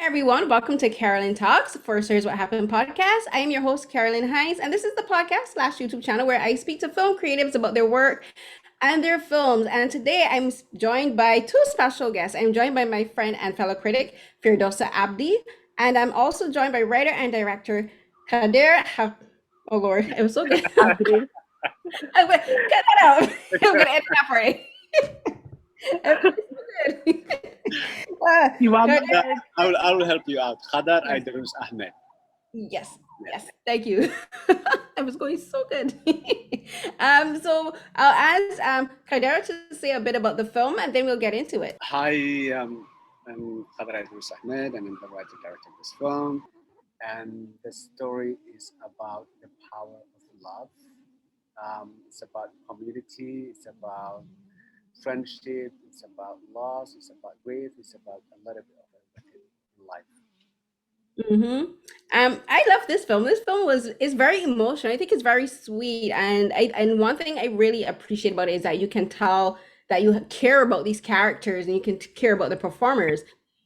everyone. Welcome to Carolyn Talks, First Here's What Happened podcast. I am your host, Carolyn Hines, and this is the podcast / YouTube channel where I speak to film creatives about their work and their films. And today I'm joined by two special guests. I'm joined by my friend and fellow critic, Ferdosa Abdi, and I'm also joined by writer and director, Oh Lord, it was so good. Abdi. I'm gonna cut that out. I'm gonna edit that part. You want Khadar- I will help you out. Khadar Ayderus Ahmed. Yes, thank you. I was going so good. So I'll ask Khadar to say a bit about the film and then we'll get into it. Hi, I'm Khadar Ayderus Ahmed, and I'm the writer director of this film. And the story is about the power of love. It's about community. It's about friendship. It's about loss. It's about grief. It's about a little bit of everything in life. I love this film. This film is very emotional. I think it's very sweet, and one thing I really appreciate about it is that you can tell that you care about these characters and you can care about the performers.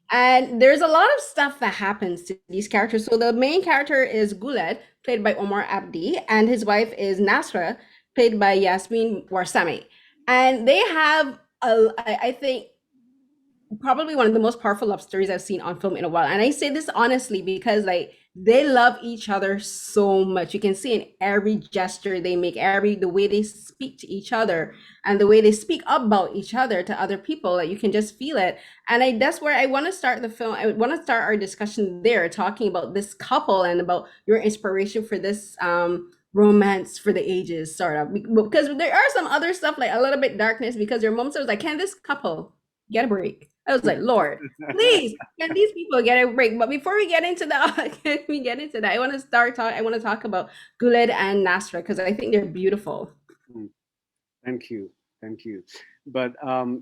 And there's a lot of stuff that happens to these characters. So the main character is Guled, played by Omar Abdi, and his wife is Nasra, played by Yasmin Warsame. And they have I think probably one of the most powerful love stories I've seen on film in a while. And I say this honestly because like they love each other so much. You can see in every gesture they make, the way they speak to each other and the way they speak about each other to other people, like you can just feel it. And that's where I want to start the film. I want to start our discussion there, talking about this couple and about your inspiration for this romance for the ages sort of, because there are some other stuff like a little bit darkness, because your mom says like, can this couple get a break? I was like, Lord, please, can these people get a break? But before we get into that, I want to I want to talk about Guled and Nasra because I think they're beautiful. Thank you. But I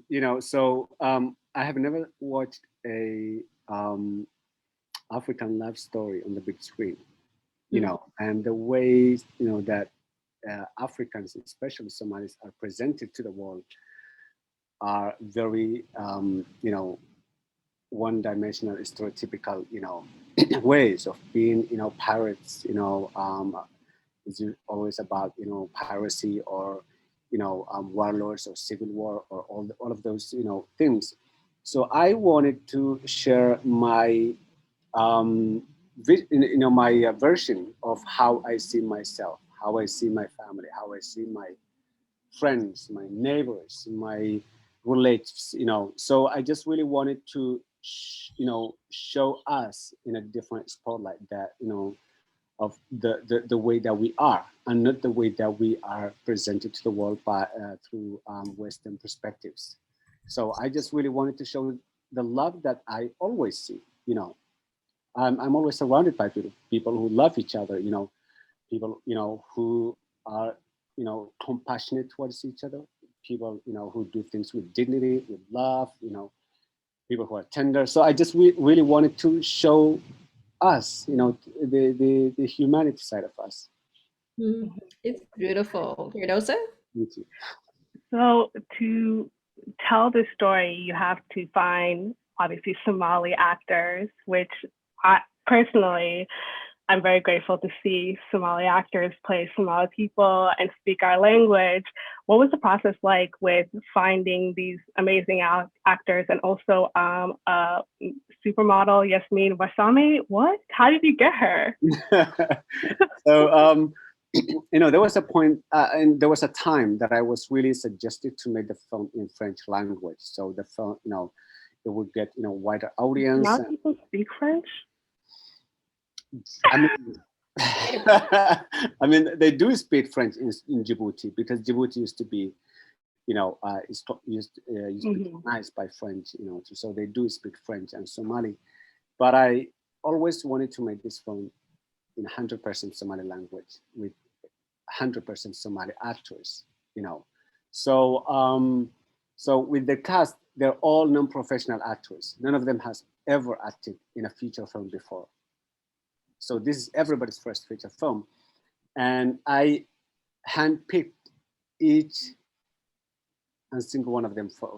have never watched a African love story on the big screen. And the ways that Africans, especially Somalis, are presented to the world are very one-dimensional, stereotypical ways of being pirates. It's always about piracy or warlords or civil war or all of those things. So I wanted to share my my version of how I see myself, how I see my family, how I see my friends, my neighbors, my relatives. So I just really wanted to show us in a different spotlight that of the way that we are, and not the way that we are presented to the world by through Western perspectives. So I just really wanted to show the love that I always see. I'm always surrounded by people who love each other. People who are compassionate towards each other. People who do things with dignity, with love. People who are tender. So I just really wanted to show us, the humanity side of us. It's beautiful. Ferdosa? Thank you. So to tell this story, you have to find obviously Somali actors, which I personally, I'm very grateful to see Somali actors play Somali people and speak our language. What was the process like with finding these amazing actors and also supermodel Yasmin Warsame? What? How did you get her? So, there was a point and there was a time that I was really suggested to make the film in French language. So the film, it would get, wider audience. Now people speak French? I mean, they do speak French in Djibouti, because Djibouti used to be, used to be colonized by French, so they do speak French and Somali. But I always wanted to make this film in 100% Somali language with 100% Somali actors, So, so with the cast, they're all non-professional actors. None of them has ever acted in a feature film before. So this is everybody's first feature film. And I handpicked each and single one of them for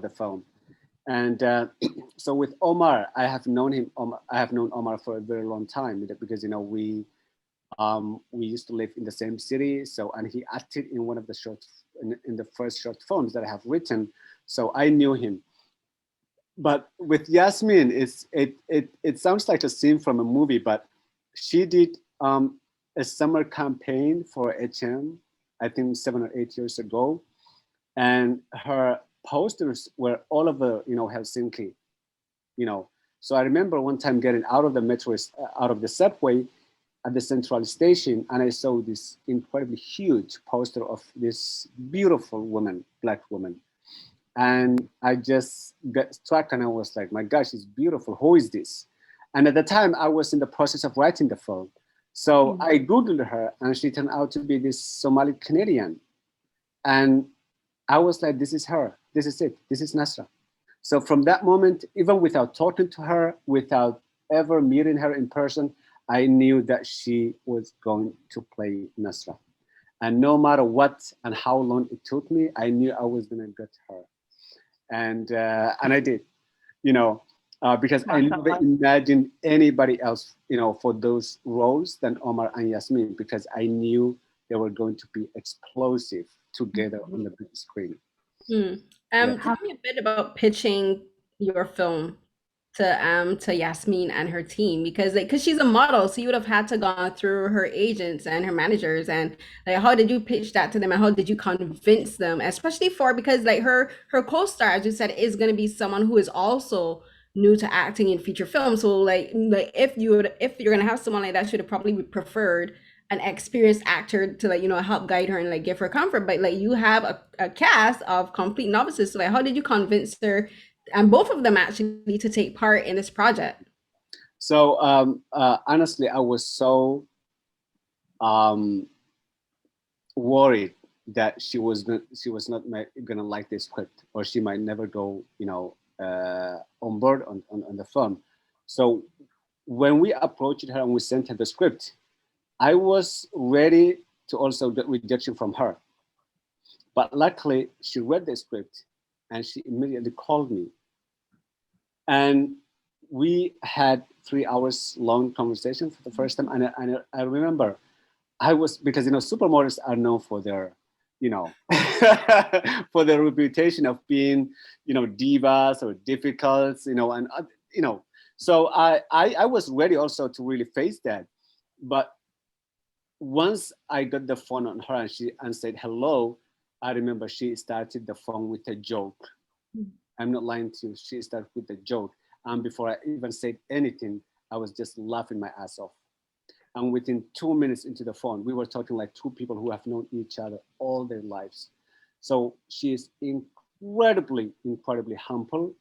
the film. And so with Omar, I have known him. I have known Omar for a very long time because we used to live in the same city. So, and he acted in one of the in the first short films that I have written. So I knew him. But with Yasmin, it sounds like a scene from a movie, but she did a summer campaign for HM, I think 7 or 8 years ago. And her posters were all over, Helsinki, So I remember one time getting out of the metro, out of the subway at the central station, and I saw this incredibly huge poster of this beautiful woman, Black woman. And I just got struck and I was like, my gosh, it's beautiful. Who is this? And at the time I was in the process of writing the film. So I Googled her and she turned out to be this Somali-Canadian. And I was like, this is her. This is it. This is Nasra. So from that moment, even without talking to her, without ever meeting her in person, I knew that she was going to play Nasra. And no matter what and how long it took me, I knew I was going to get her. And I did, because I never imagined anybody else, for those roles than Omar and Yasmin, because I knew they were going to be explosive together on the big screen. Tell me a bit about pitching your film to Yasmin and her team, because she's a model, so you would have had to go through her agents and her managers, and how did you pitch that to them, and how did you convince them, especially because her co-star, as you said, is going to be someone who is also new to acting in feature films. So if you're going to have someone like that, should have probably preferred an experienced actor to help guide her and give her comfort, but you have a cast of complete novices. So how did you convince her, and both of them actually, to take part in this project? So honestly, I was so worried that she was not gonna like this script, or she might never go on board on the film. So when we approached her and we sent her the script, I was ready to also get rejection from her. But luckily, she read the script and she immediately called me. And we had 3 hours long conversation for the first time. And I remember because supermodels are known for their, for their reputation of being, divas or difficult, So I was ready also to really face that. But once I got the phone on her and said hello, I remember she started the phone with a joke. I'm not lying to you. She started with a joke. And before I even said anything, I was just laughing my ass off. And within 2 minutes into the phone, we were talking like two people who have known each other all their lives. So she is incredibly, incredibly humble.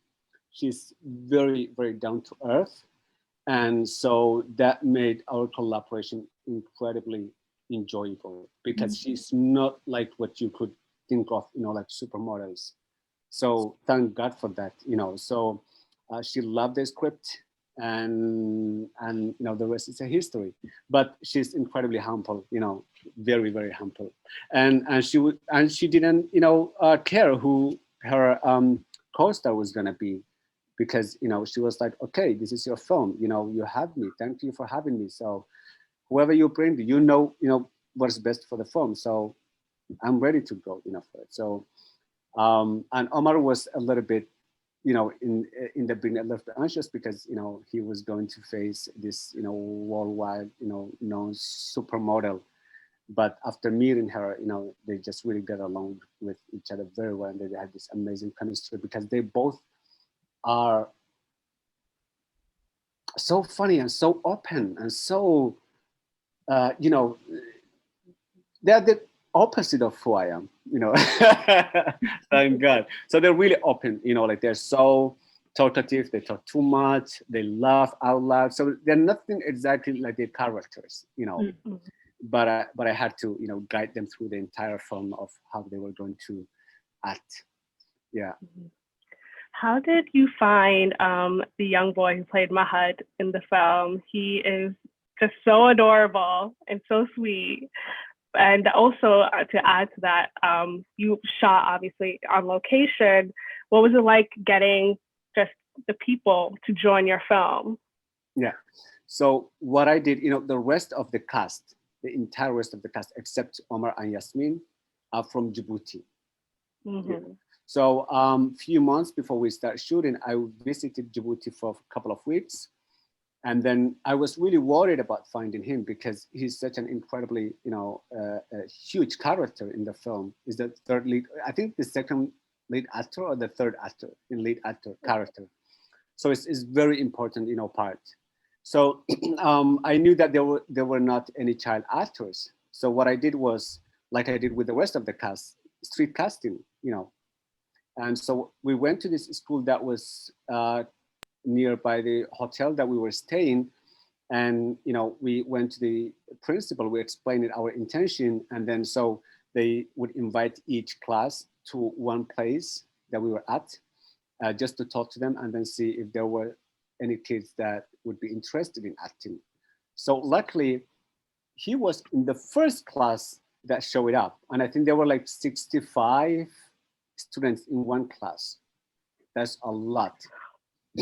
She's very, very down to earth. And so that made our collaboration incredibly enjoyable, because she's not like what you could think of, like supermodels. So thank God for that, So she loved the script, and the rest is a history. But she's incredibly humble, very, very humble, and she didn't care who her co-star was gonna be, because she was like, okay, this is your film, you have me, thank you for having me, so whoever you bring, what's best for the film, so I'm ready to go for it. So and Omar was a little bit in the beginning a little bit anxious, because he was going to face this worldwide known supermodel. But after meeting her, they just really got along with each other very well, and they had this amazing chemistry, because they both are so funny and so open and so they're the opposite of who I am, Thank God. So they're really open, like they're so talkative, they talk too much, they laugh out loud, so they're nothing exactly like their characters, but I had to guide them through the entire film of how they were going to act. How did you find the young boy who played Mahad in the film? He is just so adorable and so sweet. And also to add to that, you shot obviously on location. What was it like getting just the people to join your film? Yeah. So what I did, the rest of the cast, the entire rest of the cast, except Omar and Yasmine, are from Djibouti. Mm-hmm. Yeah. So few months before we start shooting, I visited Djibouti for a couple of weeks. And then I was really worried about finding him because he's such an incredibly, a huge character in the film. He's the third lead, I think the second lead actor or the third actor in lead actor character. So it's very important, part. So I knew that there were not any child actors. So what I did was, like I did with the rest of the cast, street casting, And so we went to this school that was nearby the hotel that we were staying. And, we went to the principal, we explained our intention. And then so they would invite each class to one place that we were at, just to talk to them and then see if there were any kids that would be interested in acting. So luckily, he was in the first class that showed up. And I think there were like 65 students in one class. That's a lot.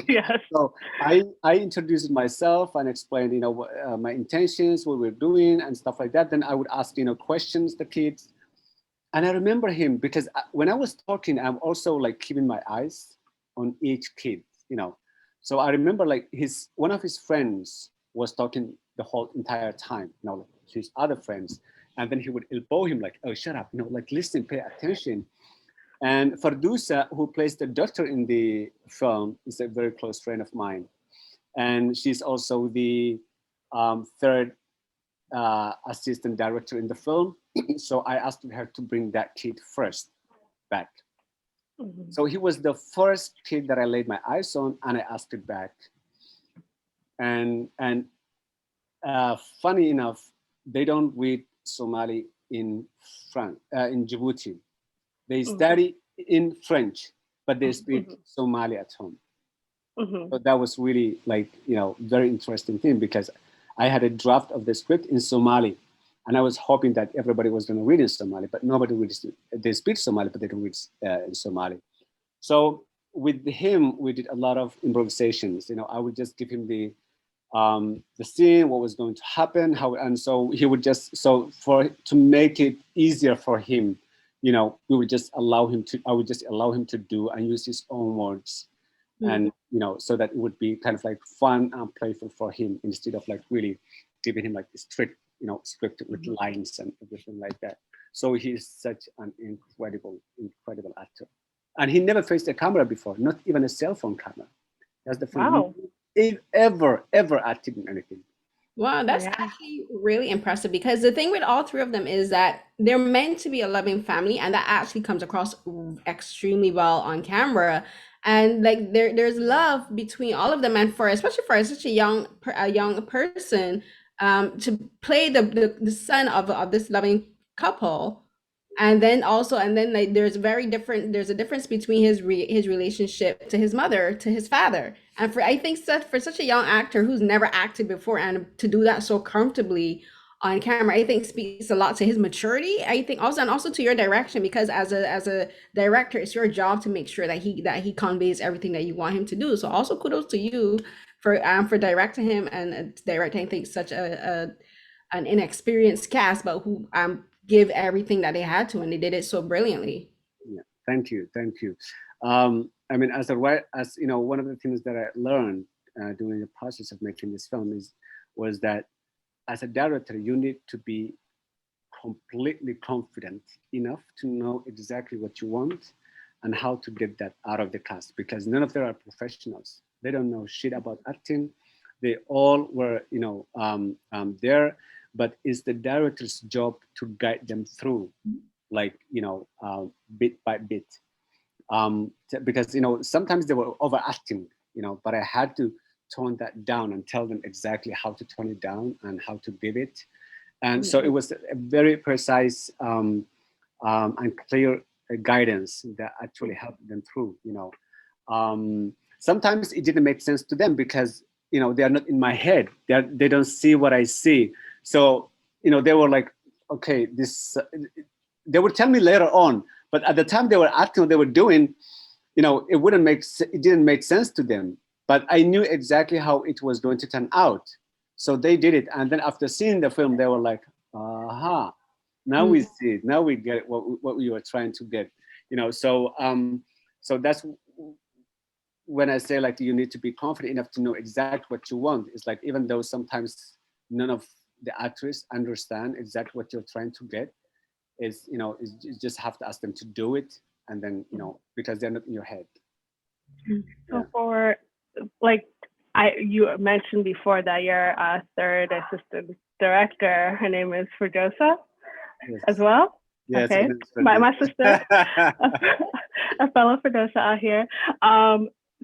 Yes. So I introduced myself and explained, my intentions, what we're doing and stuff like that. Then I would ask, questions the kids. And I remember him because when I was talking, I'm also like keeping my eyes on each kid, So I remember like one of his friends was talking the whole entire time, like his other friends. And then he would elbow him like, oh, shut up, like listen, pay attention. And Ferdosa, who plays the doctor in the film, is a very close friend of mine. And she's also the third assistant director in the film. So I asked her to bring that kid first back. Mm-hmm. So he was the first kid that I laid my eyes on, and I asked it back. And funny enough, they don't read Somali in Djibouti. They study in French, but they speak Somali at home. Mm-hmm. So that was really like, very interesting thing because I had a draft of the script in Somali, and I was hoping that everybody was going to read in Somali, but nobody reads. They speak Somali, but they don't read in Somali. So with him, we did a lot of improvisations. I would just give him the scene, what was going to happen, and so he would to make it easier for him, we would just allow him to. I would just allow him to do and use his own words, and so that it would be kind of like fun and playful for him instead of like really giving him like strict, script with lines and everything like that. So he's such an incredible actor, and he never faced a camera before, not even a cell phone camera. That's the first. Wow. He ever acted in anything. Wow, that's actually really impressive because the thing with all three of them is that they're meant to be a loving family, and that actually comes across extremely well on camera. And like there's love between all of them, and especially for such a young person, to play the son of this loving couple. And then like there's a difference between his relationship to his mother, to his father. And I think for such a young actor who's never acted before, and to do that so comfortably on camera, I think speaks a lot to his maturity. I think also to your direction, because as a director, it's your job to make sure that he conveys everything that you want him to do. So also kudos to you for directing him and directing, I think, such an inexperienced cast, but who give everything that they had to, and they did it so brilliantly. Yeah, thank you. I mean, as one of the things that I learned during the process of making this film was that as a director, you need to be completely confident enough to know exactly what you want and how to get that out of the cast, because none of them are professionals. They don't know shit about acting. They all were, there, but it's the director's job to guide them through, like, bit by bit. Because, sometimes they were overacting, but I had to tone that down and tell them exactly how to tone it down and how to give it. And so it was a very precise and clear guidance that actually helped them through, Sometimes it didn't make sense to them because, they are not in my head. They don't see what I see. So, they were like, okay, this, they would tell me later on, but at the time they were acting what they were doing, it didn't make sense to them, but I knew exactly how it was going to turn out. So they did it. And then after seeing the film, they were like, aha, now we see it. Now we get what we were trying to get, so that's when I say like you need to be confident enough to know exactly what you want. It's like, even though sometimes none of the actors understand exactly what you're trying to get, you just have to ask them to do it, and then because they're not in your head. So for like you mentioned before that you're a third assistant director. Her name is Ferdosa as well. Yes, okay, my sister, a fellow Ferdosa out here.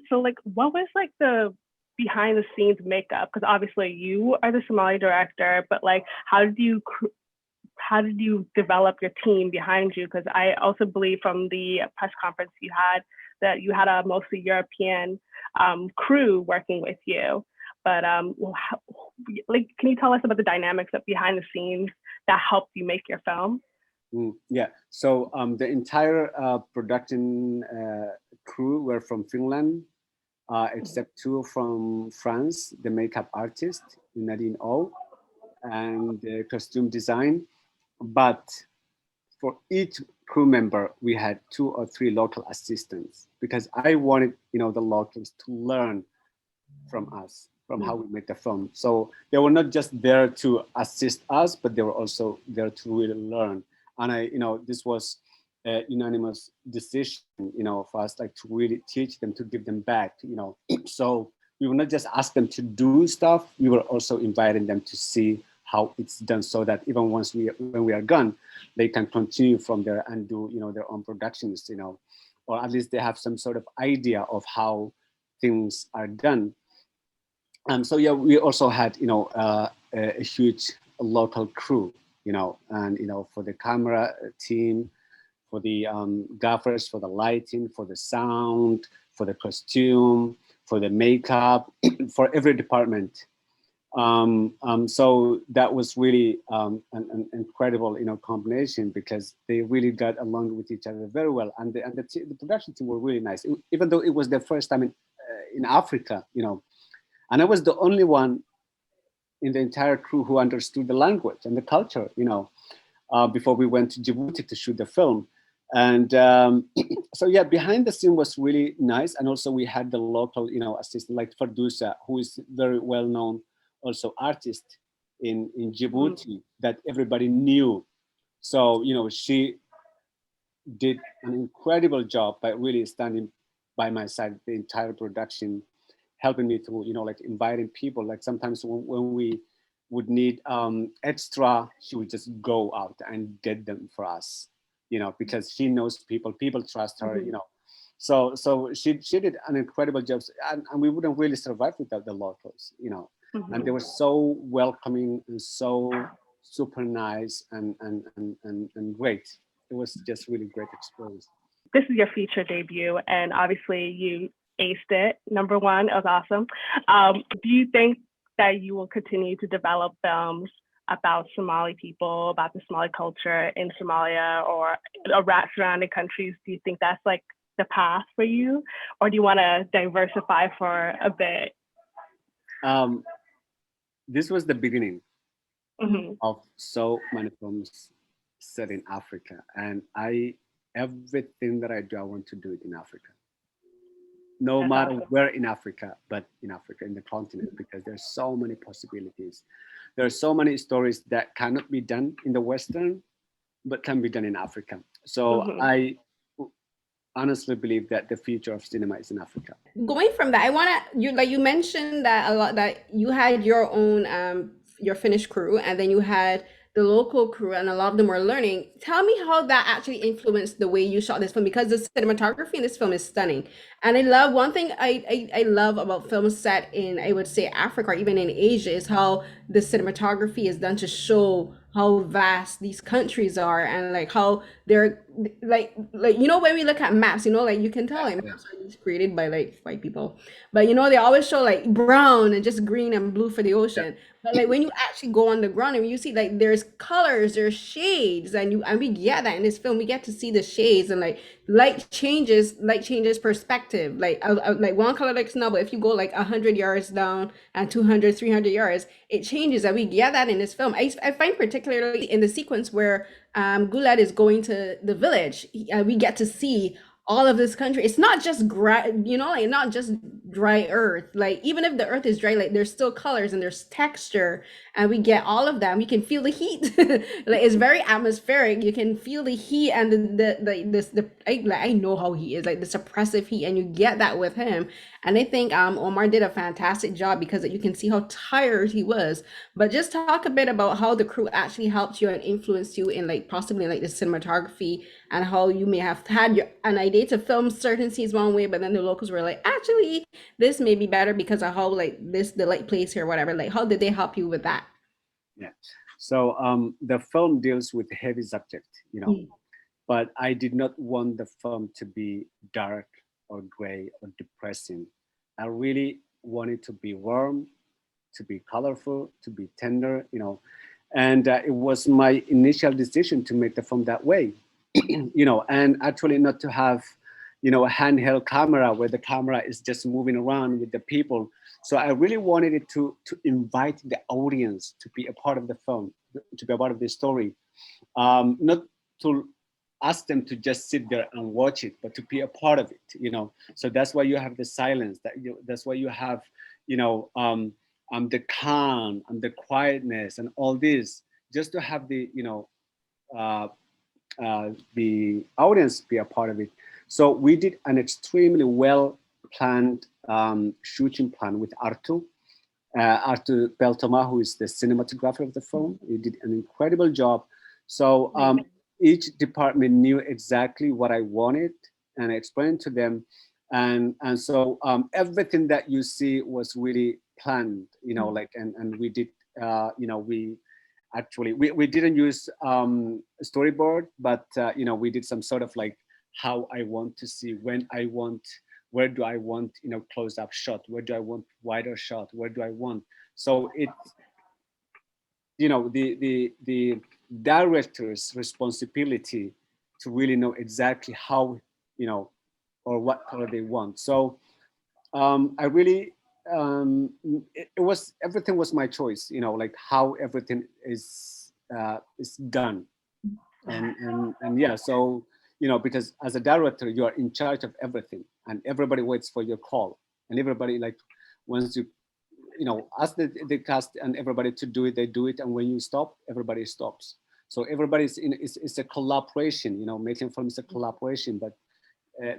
So like, what was like the behind the scenes makeup? Because obviously you are the Somali director, but like, how did you develop your team behind you? Because I also believe from the press conference you had that you had a mostly European crew working with you. But like, can you tell us about the dynamics of behind the scenes that helped you make your film? Yeah. So the entire production crew were from Finland, except two from France, the makeup artist, Nadine O, and the costume design. But for each crew member, we had 2 or 3 local assistants, because I wanted, the locals to learn from us, from how we made the film. So they were not just there to assist us, but they were also there to really learn. And this was a unanimous decision, for us, like to really teach them, to give them back, So we will not just ask them to do stuff, we were also inviting them to see how it's done, so that even when we are gone, they can continue from there and do, their own productions, or at least they have some sort of idea of how things are done. So yeah, we also had, a huge local crew, and for the camera team, for the gaffers, for the lighting, for the sound, for the costume, for the makeup, for every department. So that was really an incredible, combination, because they really got along with each other very well, and the production team were really nice, even though it was their first time in Africa, and I was the only one in the entire crew who understood the language and the culture, before we went to Djibouti to shoot the film. And so yeah, behind the scene was really nice. And also we had the local, assistant like Ferdosa, who is very well known also artist in Djibouti that everybody knew. So, she did an incredible job by really standing by my side the entire production, helping me through, like inviting people. Like sometimes when we would need extra, she would just go out and get them for us, because she knows people trust her, So she did an incredible job, and we wouldn't really survive without the locals, And they were so welcoming and so super nice and great. It was just really great experience. This is your feature debut, and obviously you aced it. Number 1, it was awesome. Do you think that you will continue to develop films about Somali people, about the Somali culture in Somalia or around surrounding countries? Do you think that's like the path for you, or do you want to diversify for a bit? This was the beginning of so many films set in Africa, and everything that I do, I want to do it in Africa. No matter where in Africa, but in Africa, in the continent, because there's so many possibilities. There are so many stories that cannot be done in the Western, but can be done in Africa. So I honestly believe that the future of cinema is in Africa. Going from that, you mentioned that a lot, that you had your own your Finnish crew, and then you had the local crew, and a lot of them were learning. Tell me how that actually influenced the way you shot this film, because the cinematography in this film is stunning. And I love, one thing I love about films set in, I would say, Africa or even in Asia, is how the cinematography is done to show how vast these countries are, and like how they're like when we look at maps, like you can tell like maps are just created by like white people, but they always show like brown and just green and blue for the ocean. But like when you actually go on the ground and you see like there's colors, there's shades, and we get that in this film. We get to see the shades and like light changes perspective. Like one color looks now, but if you go like 100 yards down and 200, 300 yards, it changes. And we get that in this film. I find particularly in the sequence where Gulad is going to the village, we get to see all of this country. It's not just like not just dry earth. Like even if the earth is dry, like there's still colors and there's texture, and we get all of them. We can feel the heat. Like it's very atmospheric. You can feel the heat and I know how he is, like the suppressive heat, and you get that with him. And I think Omar did a fantastic job because you can see how tired he was. But just talk a bit about how the crew actually helped you and influenced you in like possibly like the cinematography, and how you may have had an idea to film certain scenes one way, but then the locals were like, actually, this may be better because of how like the light plays here, whatever. Like, how did they help you with that? Yeah. So the film deals with heavy subject, but I did not want the film to be dark or gray or depressing. I really wanted to be warm, to be colorful, to be tender, and it was my initial decision to make the film that way, and actually not to have, a handheld camera where the camera is just moving around with the people. So I really wanted it to invite the audience to be a part of the film, to be a part of the story, not to ask them to just sit there and watch it, but to be a part of it, So that's why you have the silence. That's why you have, the calm and the quietness and all this, just to have the, the audience be a part of it. So we did an extremely well planned shooting plan with Artu Beltoma, who is the cinematographer of the film. He did an incredible job. So each department knew exactly what I wanted, and I explained to them. And so everything that you see was really planned, and we did, we didn't use storyboard, but we did some sort of like how I want to see, where do I want, close up shot, where do I want wider shot, where do I want. So it, the director's responsibility to really know exactly how, or what color they want. So I really, everything was my choice, like how everything is done. And yeah, so, because as a director, you are in charge of everything, and everybody waits for your call, and everybody like wants to, ask the cast and everybody to do it, they do it, and when you stop, everybody stops. So everybody's it's a collaboration, making film is a collaboration, but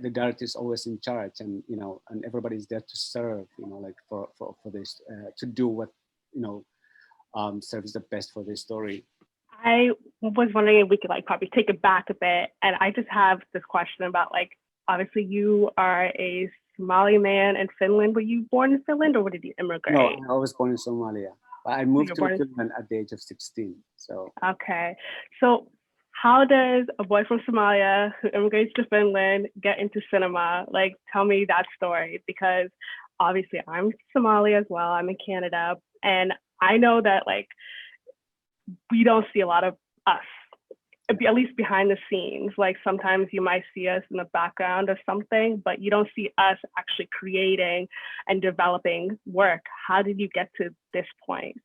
the director is always in charge, and and everybody's there to serve, like for this to do what serves the best for the story. I was wondering if we could like probably take it back a bit, and I just have this question about like, obviously you are a Somali man in Finland. Were you born in Finland, or did you immigrate? No, I was born in Somalia. I moved to Finland at the age of 16. So okay, so how does a boy from Somalia who immigrates to Finland get into cinema? Like, tell me that story, because obviously I'm Somali as well. I'm in Canada, and I know that like we don't see a lot of us, at least behind the scenes. Like sometimes you might see us in the background of something, but you don't see us actually creating and developing work. How did you get to this point?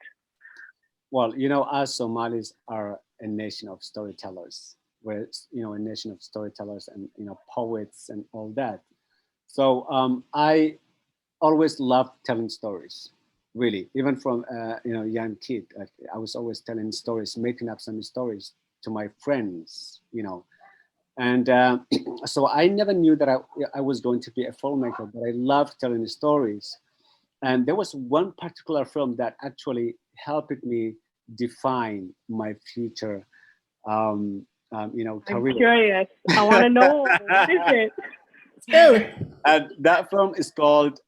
Well, us Somalis are a nation of storytellers. We're, a nation of storytellers and, poets and all that. So I always loved telling stories, really, even from, young kid. I was always telling stories, making up some stories to my friends, and so I never knew that I was going to be a filmmaker, but I loved telling stories. And there was one particular film that actually helped me define my future, career. I'm curious. I want to know, what is it? And that film is called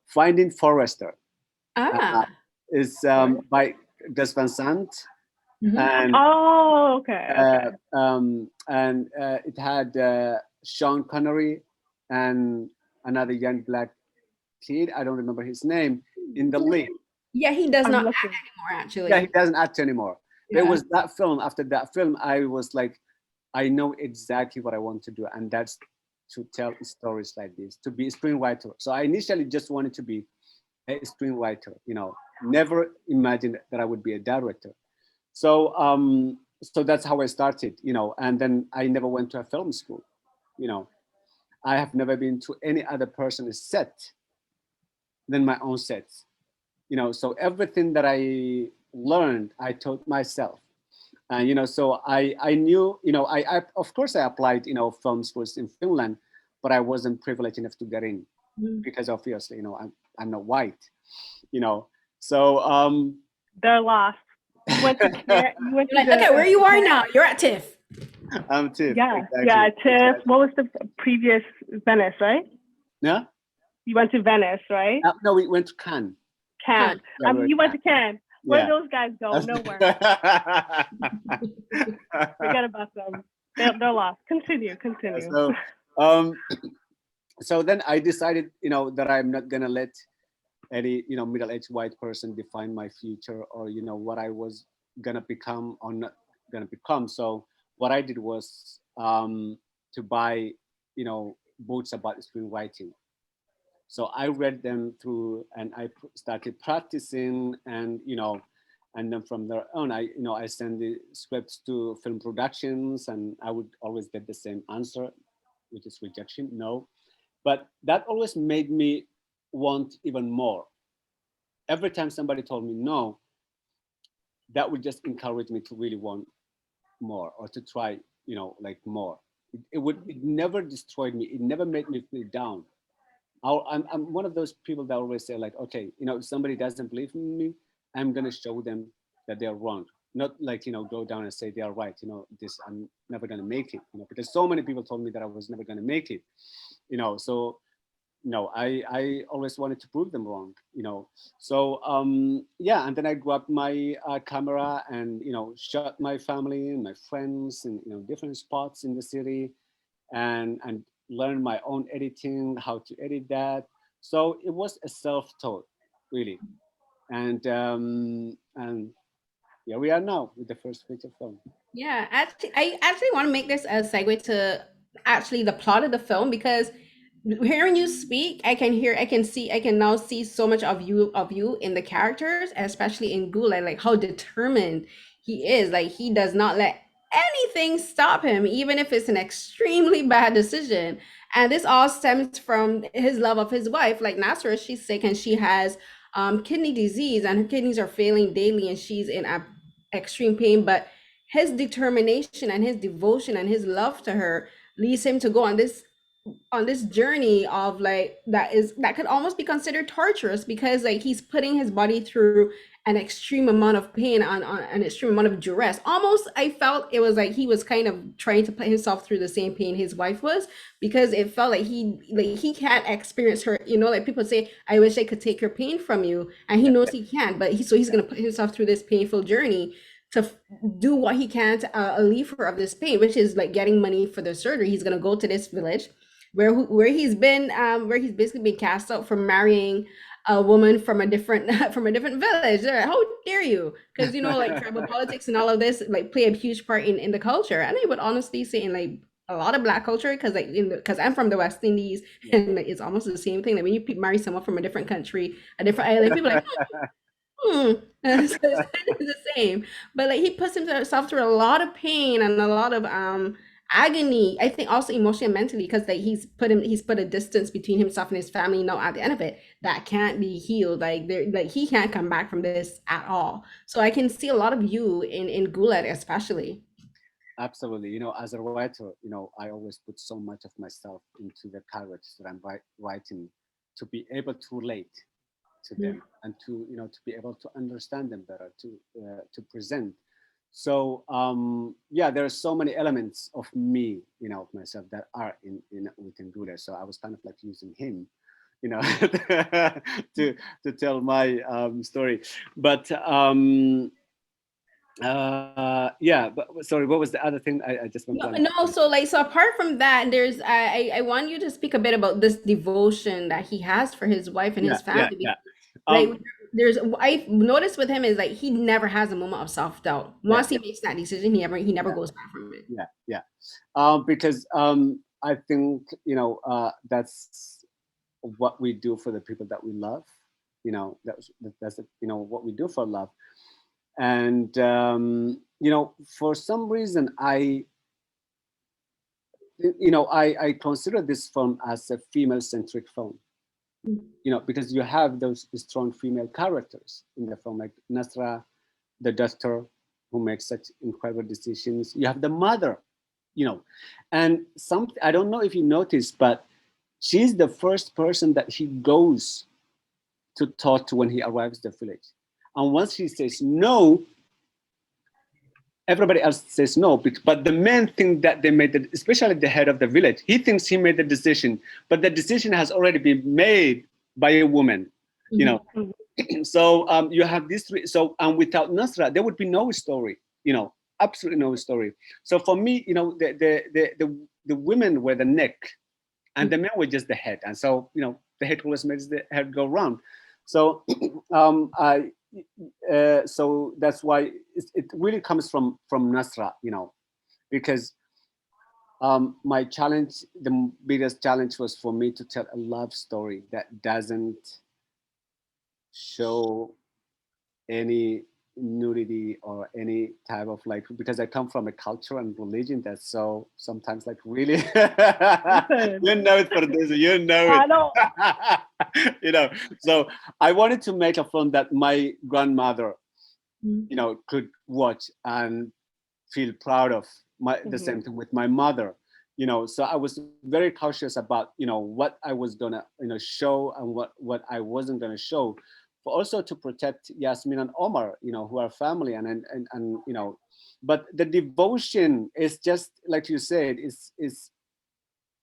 Finding Forrester. It's by Gus Van Sant. Mm-hmm. And okay. And it had Sean Connery and another young black kid, I don't remember his name, in the lead. Yeah, he does not act anymore, actually. Yeah, he doesn't act anymore. Yeah. There was that film. After that film, I was like, I know exactly what I want to do, and that's to tell stories like this, to be a screenwriter. So I initially just wanted to be a screenwriter, never imagined that I would be a director. So so that's how I started, and then I never went to a film school, you know. I have never been to any other person's set than my own sets, so everything that I learned, I taught myself. And so I knew, I of course I applied, film schools in Finland, but I wasn't privileged enough to get in because obviously, I'm not white, so They're lost. You went to you went to Like, look at where you are now. You're at TIFF. I'm TIFF. Yeah, exactly, yeah. TIFF. exactly. What was the previous Venice, right? Yeah. You went to Venice, right? No, we went to Cannes. Cannes. Yeah, You went to Cannes. Where Yeah. those guys go? Nowhere. Forget about them. They're lost. Continue. So, so then I decided, that I'm not gonna let any, middle-aged white person define my future, or what I was gonna become or not gonna become. So what I did was to buy, books about screenwriting. So I read them through, and I started practicing, and and then from there on, I send the scripts to film productions, and I would always get the same answer, which is rejection, no. But that always made me want even more. Every time somebody told me no, that would just encourage me to really want more, or to try, like more. It never destroyed me. It never made me feel down. I'm one of those people that always say, like, okay, if somebody doesn't believe in me, I'm gonna show them that they're wrong. Not like, go down and say they are right. This, I'm never gonna make it. Because so many people told me that I was never gonna make it. So I always wanted to prove them wrong. So yeah, and then I grabbed my camera and shot my family and my friends in different spots in the city, and learn my own editing, how to edit that. So it was a self-taught, really. And here we are now with the first feature film. Yeah, actually, I actually want to make this a segue to actually the plot of the film, because hearing you speak, I can now see so much of you in the characters, especially in Gula, like how determined he is. Like he does not let anything stop him, even if it's an extremely bad decision. And this all stems from his love of his wife. Like Nasra, she's sick and she has kidney disease, and her kidneys are failing daily, and she's in extreme pain. But his determination and his devotion and his love to her leads him to go on this journey of like that could almost be considered torturous, because like he's putting his body through an extreme amount of pain, on an extreme amount of duress. Almost I felt it was like he was kind of trying to put himself through the same pain his wife was, because it felt like he can't experience her, like people say, I wish I could take your pain from you, and he knows he can't, but he's going to put himself through this painful journey to do what he can to relieve her of this pain, which is like getting money for the surgery. He's going to go to this village where he's been where he's basically been cast out for marrying a woman from a different from a different village. They're like, how dare you? Because like tribal politics and all of this like play a huge part in the culture. And I would honestly say in like a lot of Black culture, because like because I'm from the West Indies, and like, it's almost the same thing. Like when you marry someone from a different country, a different island, people are like, and so it's kind of the same. But like he puts himself through a lot of pain and a lot of agony, I think, also emotionally and mentally, because like he's put a distance between himself and his family. Now at the end of it, that can't be healed. Like he can't come back from this at all. So I can see a lot of you in Guled especially. Absolutely. As a writer, I always put so much of myself into the characters that I'm writing, to be able to relate to them, and to to be able to understand them better, to present. So yeah, there are so many elements of me, of myself, that are in within Gula. So I was kind of like using him, to tell my story. But yeah, but sorry, what was the other thing? I just went blank. No, so like, so apart from that, there's I want you to speak a bit about this devotion that he has for his wife and his family. Yeah. Like I've noticed with him is like he never has a moment of self-doubt. Once he makes that decision, he never goes back from it. Because I think, that's what we do for the people that we love. That's what we do for love. And for some reason I consider this film as a female-centric film. Because you have those strong female characters in the film, like Nasra, the doctor, who makes such incredible decisions. You have the mother, and I don't know if you noticed, but she's the first person that he goes to talk to when he arrives at the village. And once he says no, everybody else says no. But the men think that they made especially the head of the village, he thinks he made the decision, but the decision has already been made by a woman, So you have these three. So, and without Nasra, there would be no story, absolutely no story. So for me, the women were the neck, and the men were just the head. And so, the head always makes the head go round. So, so that's why it really comes from Nasra, because my challenge, the biggest challenge was for me to tell a love story that doesn't show any nudity or any type of because I come from a culture and religion that's so sometimes really you know it, Ferdosa, you know it. I know. So I wanted to make a film that my grandmother could watch and feel proud of. The same thing with my mother, so I was very cautious about what I was gonna show and what I wasn't gonna show, but also to protect Yasmin and Omar, who are family, and but the devotion is just like you said, is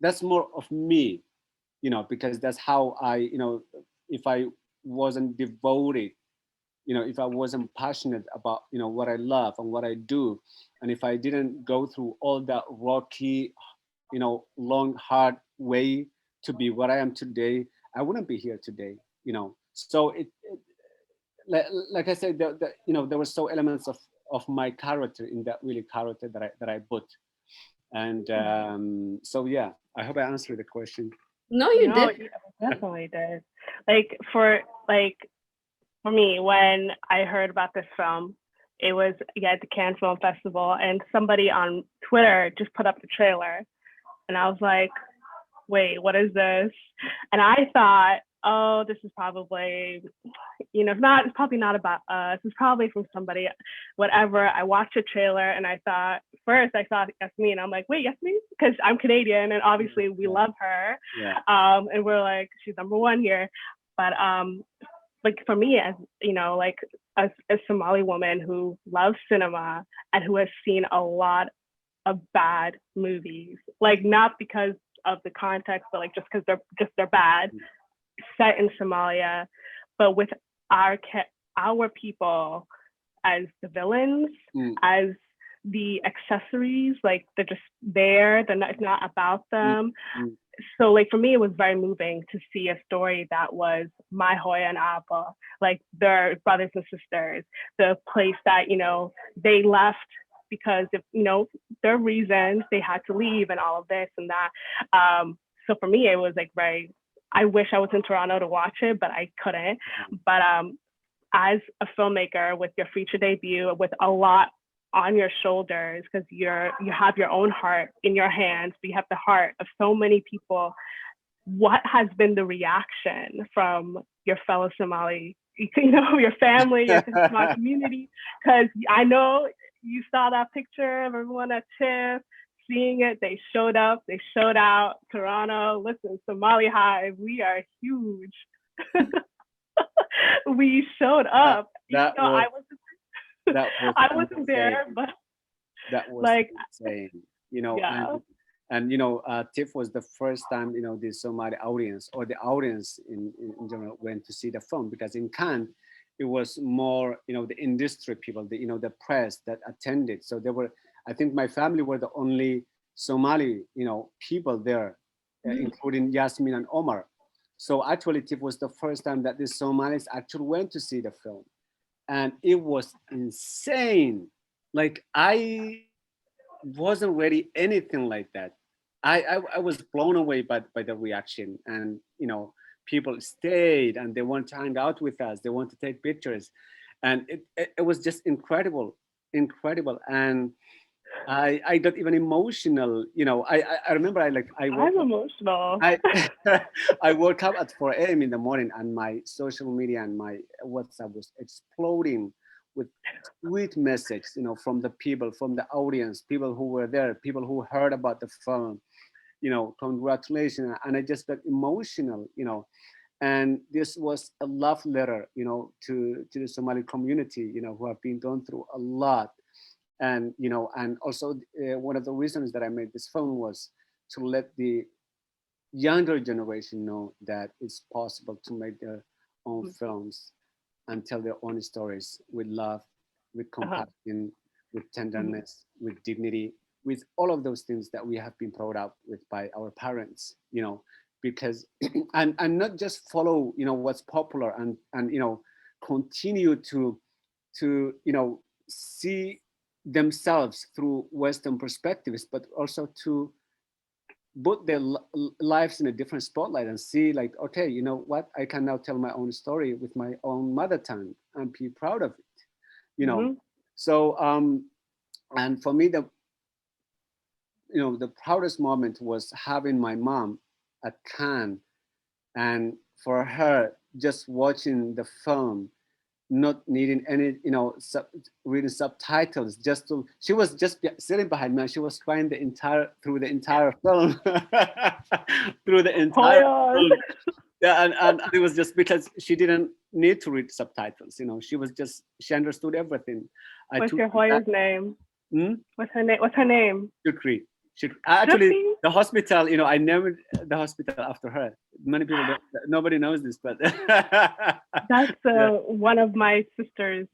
that's more of me, because that's how I, if I wasn't devoted, if I wasn't passionate about what I love and what I do, and if I didn't go through all that rocky, long hard way to be what I am today, I wouldn't be here today. So like I said, there were so elements of my character in that really character that I put, and so yeah, I hope I answered the question. No, you did. You definitely did. For me, when I heard about this film, it was at the Cannes Film Festival, and somebody on Twitter just put up the trailer, and I was like, wait, what is this? And I thought, oh, this is probably, it's probably not about us. It's probably from somebody, whatever. I watched the trailer and I thought, first I saw Yasmine. I'm like, wait, Yasmine? Because I'm Canadian and obviously we love her. Yeah. And we're like, she's number one here. But for me, as a Somali woman who loves cinema and who has seen a lot of bad movies, not because of the context, but just because they're bad, set in Somalia, but with our people as the villains, as the accessories, they're just there. It's not about them. So for me, it was very moving to see a story that was my Hoya and Abba, their brothers and sisters, the place that, they left because of, their reasons they had to leave and all of this and that. So for me, it was I wish I was in Toronto to watch it, but I couldn't. But as a filmmaker with your feature debut, with a lot on your shoulders, because you have your own heart in your hands, but you have the heart of so many people. What has been the reaction from your fellow Somali, your family, your Somali community? Because I know you saw that picture of everyone at TIFF, seeing it, they showed up, they showed out. Toronto, listen, Somali Hive, we are huge. We showed up. I wasn't there, but that was insane. Yeah. And TIFF was the first time the Somali audience or the audience in general went to see the film, because in Cannes it was more the industry people, the press that attended. So there were, I think my family were the only Somali people there, including Yasmin and Omar. So actually, TIFF was the first time that the Somalis actually went to see the film, and it was insane. Like I wasn't ready anything like that. I was blown away by the reaction, and people stayed and they want to hang out with us. They want to take pictures, and it was just incredible, incredible. And I got even emotional. I remember I'm emotional. I woke up at 4 a.m. in the morning, and my social media and my WhatsApp was exploding with sweet messages, from the people, from the audience, people who were there, people who heard about the film, congratulations. And I just got emotional, and this was a love letter, to the Somali community, who have been going through a lot. And and also one of the reasons that I made this film was to let the younger generation know that it's possible to make their own films and tell their own stories with love, with compassion, with tenderness, with dignity, with all of those things that we have been brought up with by our parents, because and not just follow what's popular, and continue to see themselves through Western perspectives, but also to put their lives in a different spotlight and see, like, okay, you know what, I can now tell my own story with my own mother tongue and be proud of it. So and for me, the proudest moment was having my mom at Cannes, and for her just watching the film, not needing any, reading subtitles, she was just sitting behind me, and she was crying through the entire film, through the entire film. Yeah, and it was just because she didn't need to read subtitles, she understood everything. What's your Hoya's name? What's her name? Shukri. Actually, the hospital, I named the hospital after her. Many people, nobody knows this, but that's one of my sister's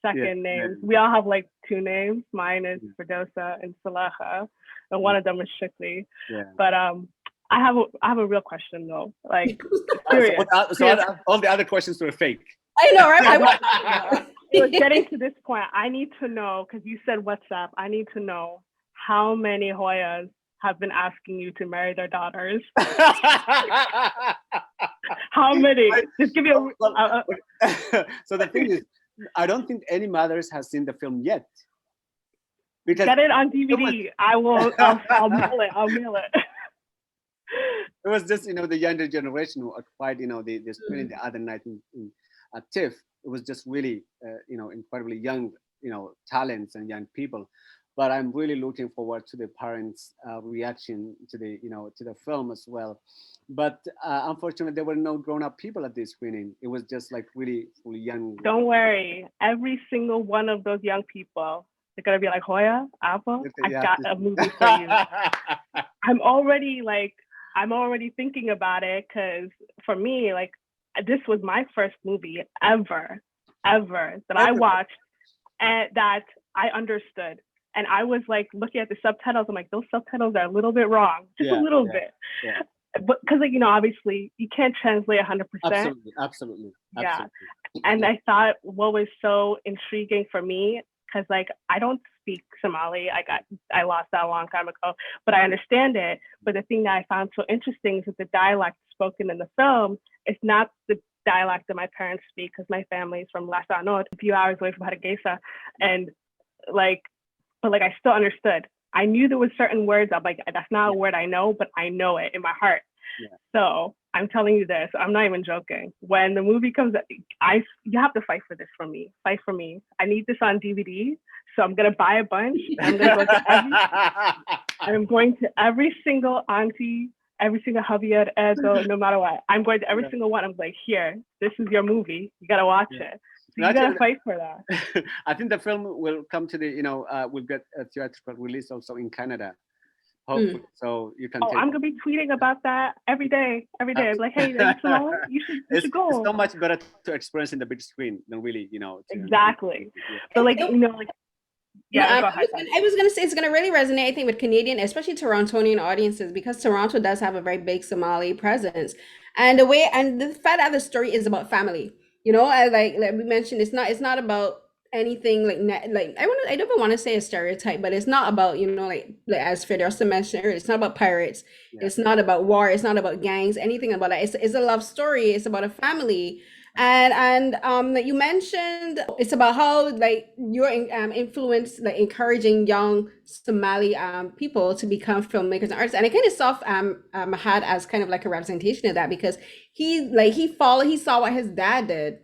second names. We all have like two names. Mine is Ferdosa and Salaha, and one of them is Shukri. But I have a real question though. Like, serious. So all the other questions were fake. I know, right? Getting to this point, I need to know, because you said WhatsApp. I need to know how many Hoyas have been asking you to marry their daughters. How many? Just give me a. So the thing is, I don't think any mothers has seen the film yet. Because get it on DVD. I'll mail it. I'll mail it. It was just the younger generation who acquired the screening the other night at TIFF. It was just really incredibly young talents and young people. But I'm really looking forward to the parents' reaction to the to the film as well. But unfortunately, there were no grown-up people at this screening. It was just like really young. Don't worry, every single one of those young people, they're gonna be like, Hoya, Apple, I got a movie for you. I'm already thinking about it, because for me, like, this was my first movie ever that I watched and that I understood. And I was like looking at the subtitles. I'm like, those subtitles are a little bit wrong, just a little bit. Yeah. But because obviously you can't translate 100%. Absolutely. Yeah. And I thought what was so intriguing for me, because I don't speak Somali. I lost that a long time ago, but I understand it. But the thing that I found so interesting is that the dialect spoken in the film is not the dialect that my parents speak, because my family is from Las Anod, a few hours away from Hargeisa, and but I still understood. I knew there was certain words. I'm like, that's not a word I know, but I know it in my heart. Yeah. So I'm telling you this. I'm not even joking. When the movie comes, you have to fight for this for me. Fight for me. I need this on DVD. So I'm gonna buy a bunch. I'm going to every single auntie, every single Javier, Edo, no matter what. I'm going to every single one. I'm like, here, this is your movie. You gotta watch it. So you gotta fight for that. I think the film will come to the, we'll get a theatrical release also in Canada. Hopefully, so you can. I'm gonna be tweeting about that every day. I'm like, hey, you should go. It's so much better to experience in the big screen than really, Exactly. So I was gonna say it's gonna really resonate, I think, with Canadian, especially Torontonian audiences, because Toronto does have a very big Somali presence. And the way, and the fact that the story is about family, you know, like we mentioned, it's not about anything like I don't want to say a stereotype, but it's not about, you know, like as Ferdosa mentioned earlier, it's not about pirates, Yeah. it's not about war, it's not about gangs, anything about that. It's a love story, it's about a family. And like you mentioned, it's about how like your influence, like encouraging young Somali people to become filmmakers and artists. And I kind of saw Mahad as kind of like a representation of that, because he saw what his dad did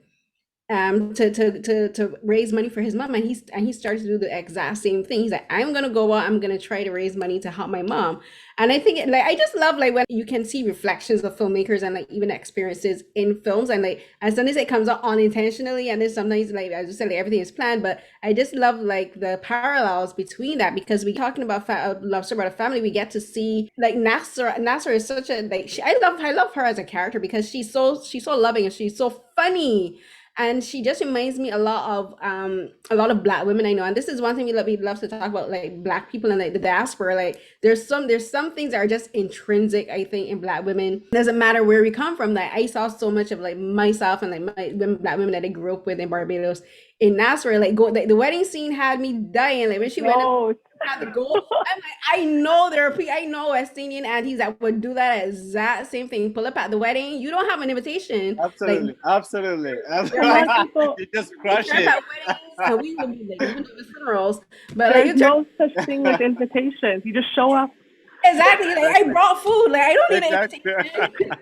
to raise money for his mom, and he started to do the exact same thing. He's like, I'm gonna go out, I'm gonna try to raise money to help my mom. And I think like I just love like when you can see reflections of filmmakers and like even experiences in films, and like as soon as it comes out unintentionally, and then sometimes like as you said, like everything is planned, but I just love like the parallels between that, because we talking about love story about a family, we get to see like Nasser is such a like I love her as a character, because she's so loving and she's so funny, and she just reminds me a lot of Black women I know. And this is one thing we love to talk about, like Black people and like the diaspora. Like there's some things that are just intrinsic, I think, in Black women. It doesn't matter where we come from. Like I saw so much of like myself and like my Black women that I grew up with in Barbados, in Nasser. Like the wedding scene had me dying. Like when she went up, had the goal. I'm like, I know there are people, I know West Indian aunties that would do that exact same thing. Pull up at the wedding. You don't have an invitation. Absolutely, Like absolutely, you're A lot of absolutely. people, You just you crush turn up it. at weddings, and we would be like, even though it's funerals, but like there's you turn no such thing as invitations. You just show up. exactly. Like I brought food. Like I don't need an Exactly. invitation.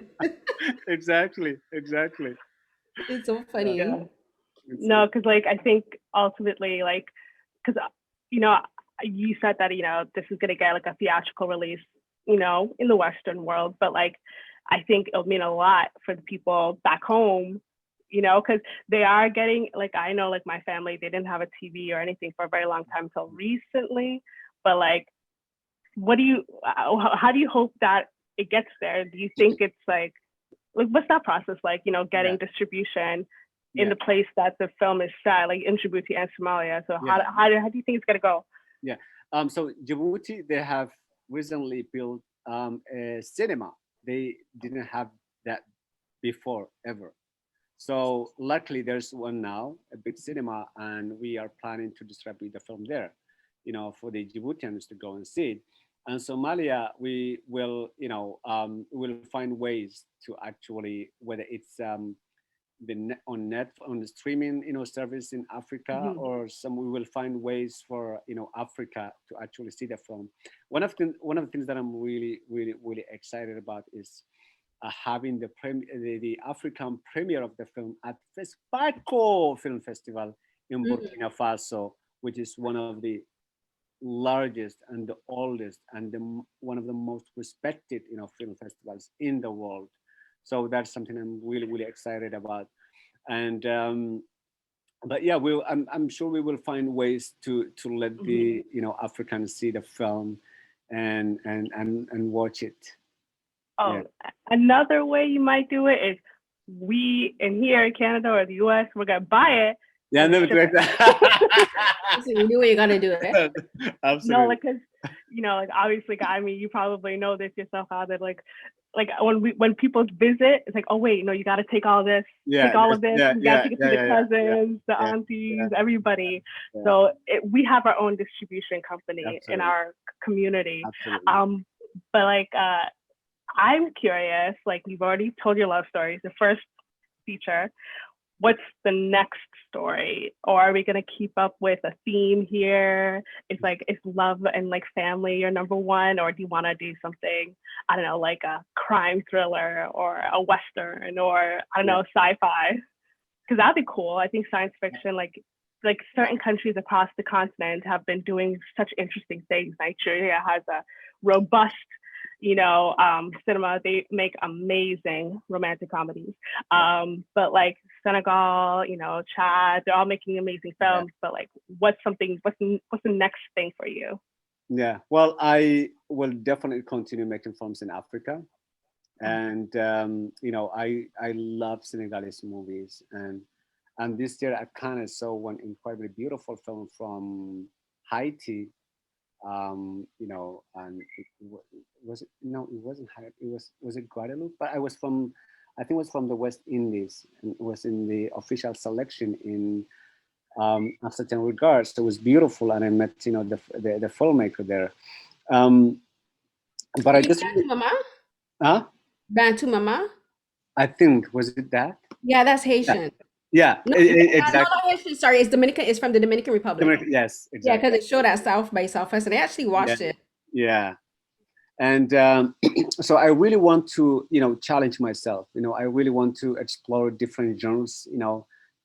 Exactly. Exactly. It's so Yeah. funny. Yeah. It's, No, because like I think ultimately, like, because you know, you said that this is gonna get like a theatrical release, in the Western world, but like I think it'll mean a lot for the people back home, because they are getting, like, I know like my family, they didn't have a TV or anything for a very long time until recently, but like, how do you hope that it gets there? Do you think it's like what's that process like? Getting yeah. distribution in Yeah. the place that the film is set, like in Djibouti and Somalia. So Yeah. how do you think it's gonna go? Yeah. So Djibouti, they have recently built a cinema. They didn't have that before ever. So luckily, there's one now, a big cinema, and we are planning to distribute the film there, for the Djiboutians to go and see it. And Somalia, we will, will find ways to actually, whether it's on the streaming, service in Africa, Mm-hmm. or we will find ways for, Africa to actually see the film. One of the things that I'm really, really, really excited about is having the African premiere of the film at FESPACO Film Festival in Mhm. Burkina Faso, which is one of the largest and the oldest and one of the most respected, film festivals in the world. So that's something I'm really, really excited about. And but yeah, I'm sure we will find ways to let Mm-hmm. the, Africans see the film and watch it. Yeah. Oh, another way you might do it is we in here in Canada or the US, we're gonna buy it Yeah, and never ship tried it. that. So you do what you gotta do, eh? No, Absolutely. like, cause like obviously, I mean, you probably know this yourself, how that like when people visit, it's like, oh wait, no, you got to take all this, Yeah, take all of this, yeah, you got to yeah, take it yeah, to the yeah, yeah, yeah, cousins, the yeah, aunties, yeah, everybody. yeah. So we have our own distribution company in Absolutely, our community. absolutely. But like, I'm curious. Like, you've already told your love stories, the first feature. What's the next story? Or are we gonna keep up with a theme here? It's like, is love and like family your number one, or do you want to do something, I don't know, like a crime thriller or a western, or I don't Yeah. know, sci-fi? Because that'd be cool. I think science fiction, like certain countries across the continent have been doing such interesting things. Nigeria has a robust cinema. They make amazing romantic comedies. But like Senegal, Chad, they're all making amazing Yeah. films. But like, what's the next thing for you? Yeah. Well, I will definitely continue making films in Africa, and I love Senegalese movies, and this year I kind of saw one incredibly beautiful film from Haiti. And was it, no, it wasn't Haiti. Was it Guadeloupe? But I was from I think it was from the West Indies, and was in the official selection in a certain regards. So it was beautiful, and I met the filmmaker there. But I just Bantu Mama? huh? Bantu Mama? I think was it that? Yeah, that's Yeah, Haitian. yeah, No, exactly. not Haitian. Sorry, it's Dominican. It's from the Dominican Republic. Yes, Yeah, exactly. because it showed at South by Southwest, and I actually Yeah, watched it. yeah. And so I really want to challenge myself. I really want to explore different genres.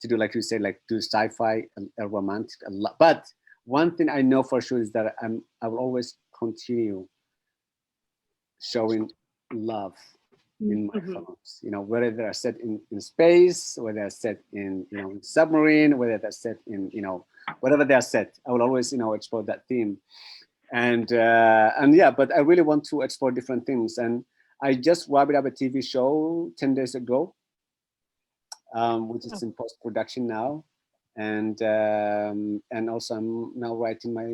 To do, like you said, like do sci-fi, a romantic, but one thing I know for sure is that I will always continue showing love in my Mhm. films. Whether they're set in space, whether they're set in submarine, whether they're set in whatever they're set, I will always explore that theme. And yeah, but I really want to explore different things. And I just wrapped up a TV show 10 days ago, which is in post production now, and also I'm now writing my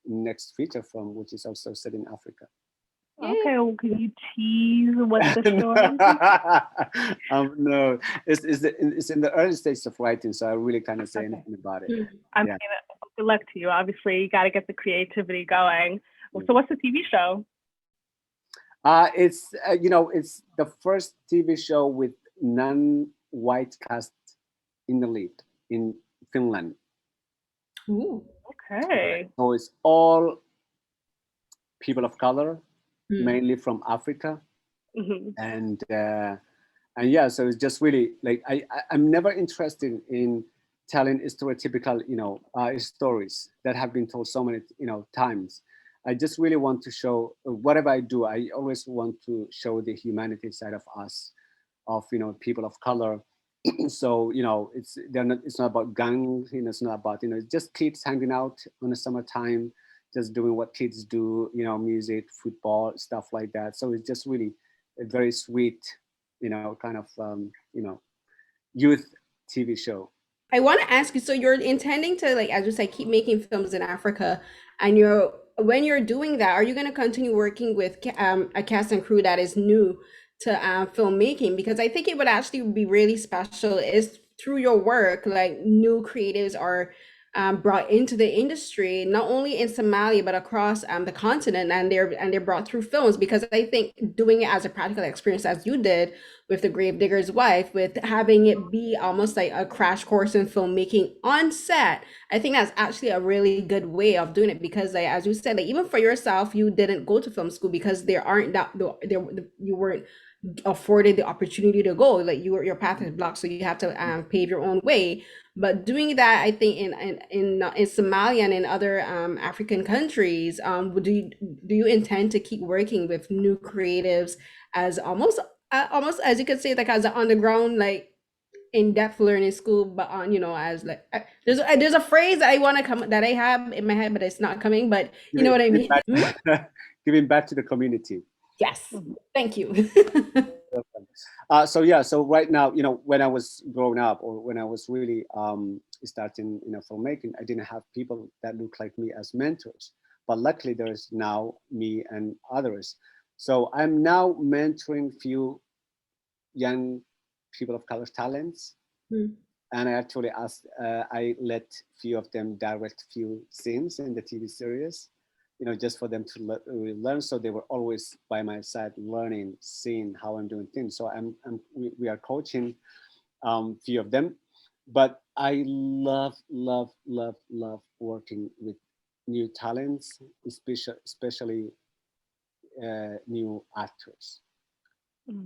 next feature film, which is also set in Africa. Okay, well, can you tease what the story is? No, it's in the early stages of writing, so I really can't say anything about it. I mean, good luck to you. Obviously, you got to get the creativity going. So, what's the TV show? It's it's the first TV show with non-white cast in the lead in Finland. Ooh. Okay. So it's all people of color, Mm. mainly from Africa, Mhm. and yeah, so it's just really like I'm never interested in telling stereotypical stories that have been told so many times. I just really want to show whatever I do. I always want to show the humanity side of us, of people of color. So it's not about gangs. It's not about it's just kids hanging out on the summertime, just doing what kids do. Music, football, stuff like that. So it's just really a very sweet, kind of youth TV show. I want to ask you, so you're intending to, like, as you say, keep making films in Africa, and when you're doing that, are you going to continue working with a cast and crew that is new to filmmaking? Because I think it would actually be really special is through your work, like new creatives are brought into the industry, not only in Somalia but across the continent, and they're brought through films. Because I think doing it as a practical experience, as you did with the Gravedigger's wife, with having it be almost like a crash course in filmmaking on set, I think that's actually a really good way of doing it. Because, like, as you said, like, even for yourself, you didn't go to film school because there aren't you weren't afforded the opportunity to go. Like, your path is blocked, so you have to pave your own way. But doing that, I think in Somalia and in other African countries, do you intend to keep working with new creatives as almost as you could say, like, as an underground, like, in-depth learning school, but on as like there's a phrase that I want to come that I have in my head, but it's not coming. But you know what I mean? Giving back to the community. Yes, thank you. So right now, when I was growing up, or when I was really starting filmmaking, I didn't have people that look like me as mentors, but luckily there's now me and others. So I'm now mentoring few young people of color talents. And I let few of them direct few scenes in the TV series, just for them to learn. So they were always by my side, learning, seeing how I'm doing things. So we are coaching few of them, but I love working with new talents, especially new actors.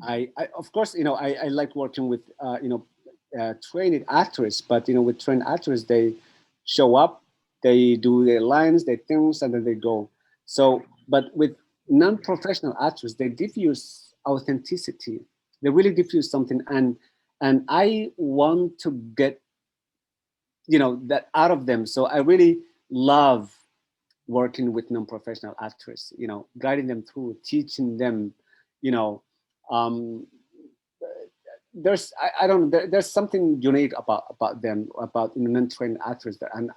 I of course, I like working with trained actors, but with trained actors, they show up, they do their lines, their things, and then they go. So, but with non-professional actors, they diffuse authenticity. They really diffuse something, and I want to get that out of them. So I really love working with non-professional actors. Guiding them through, teaching them. You know, um, I don't know, there's something unique about them, about non-trained actors there, and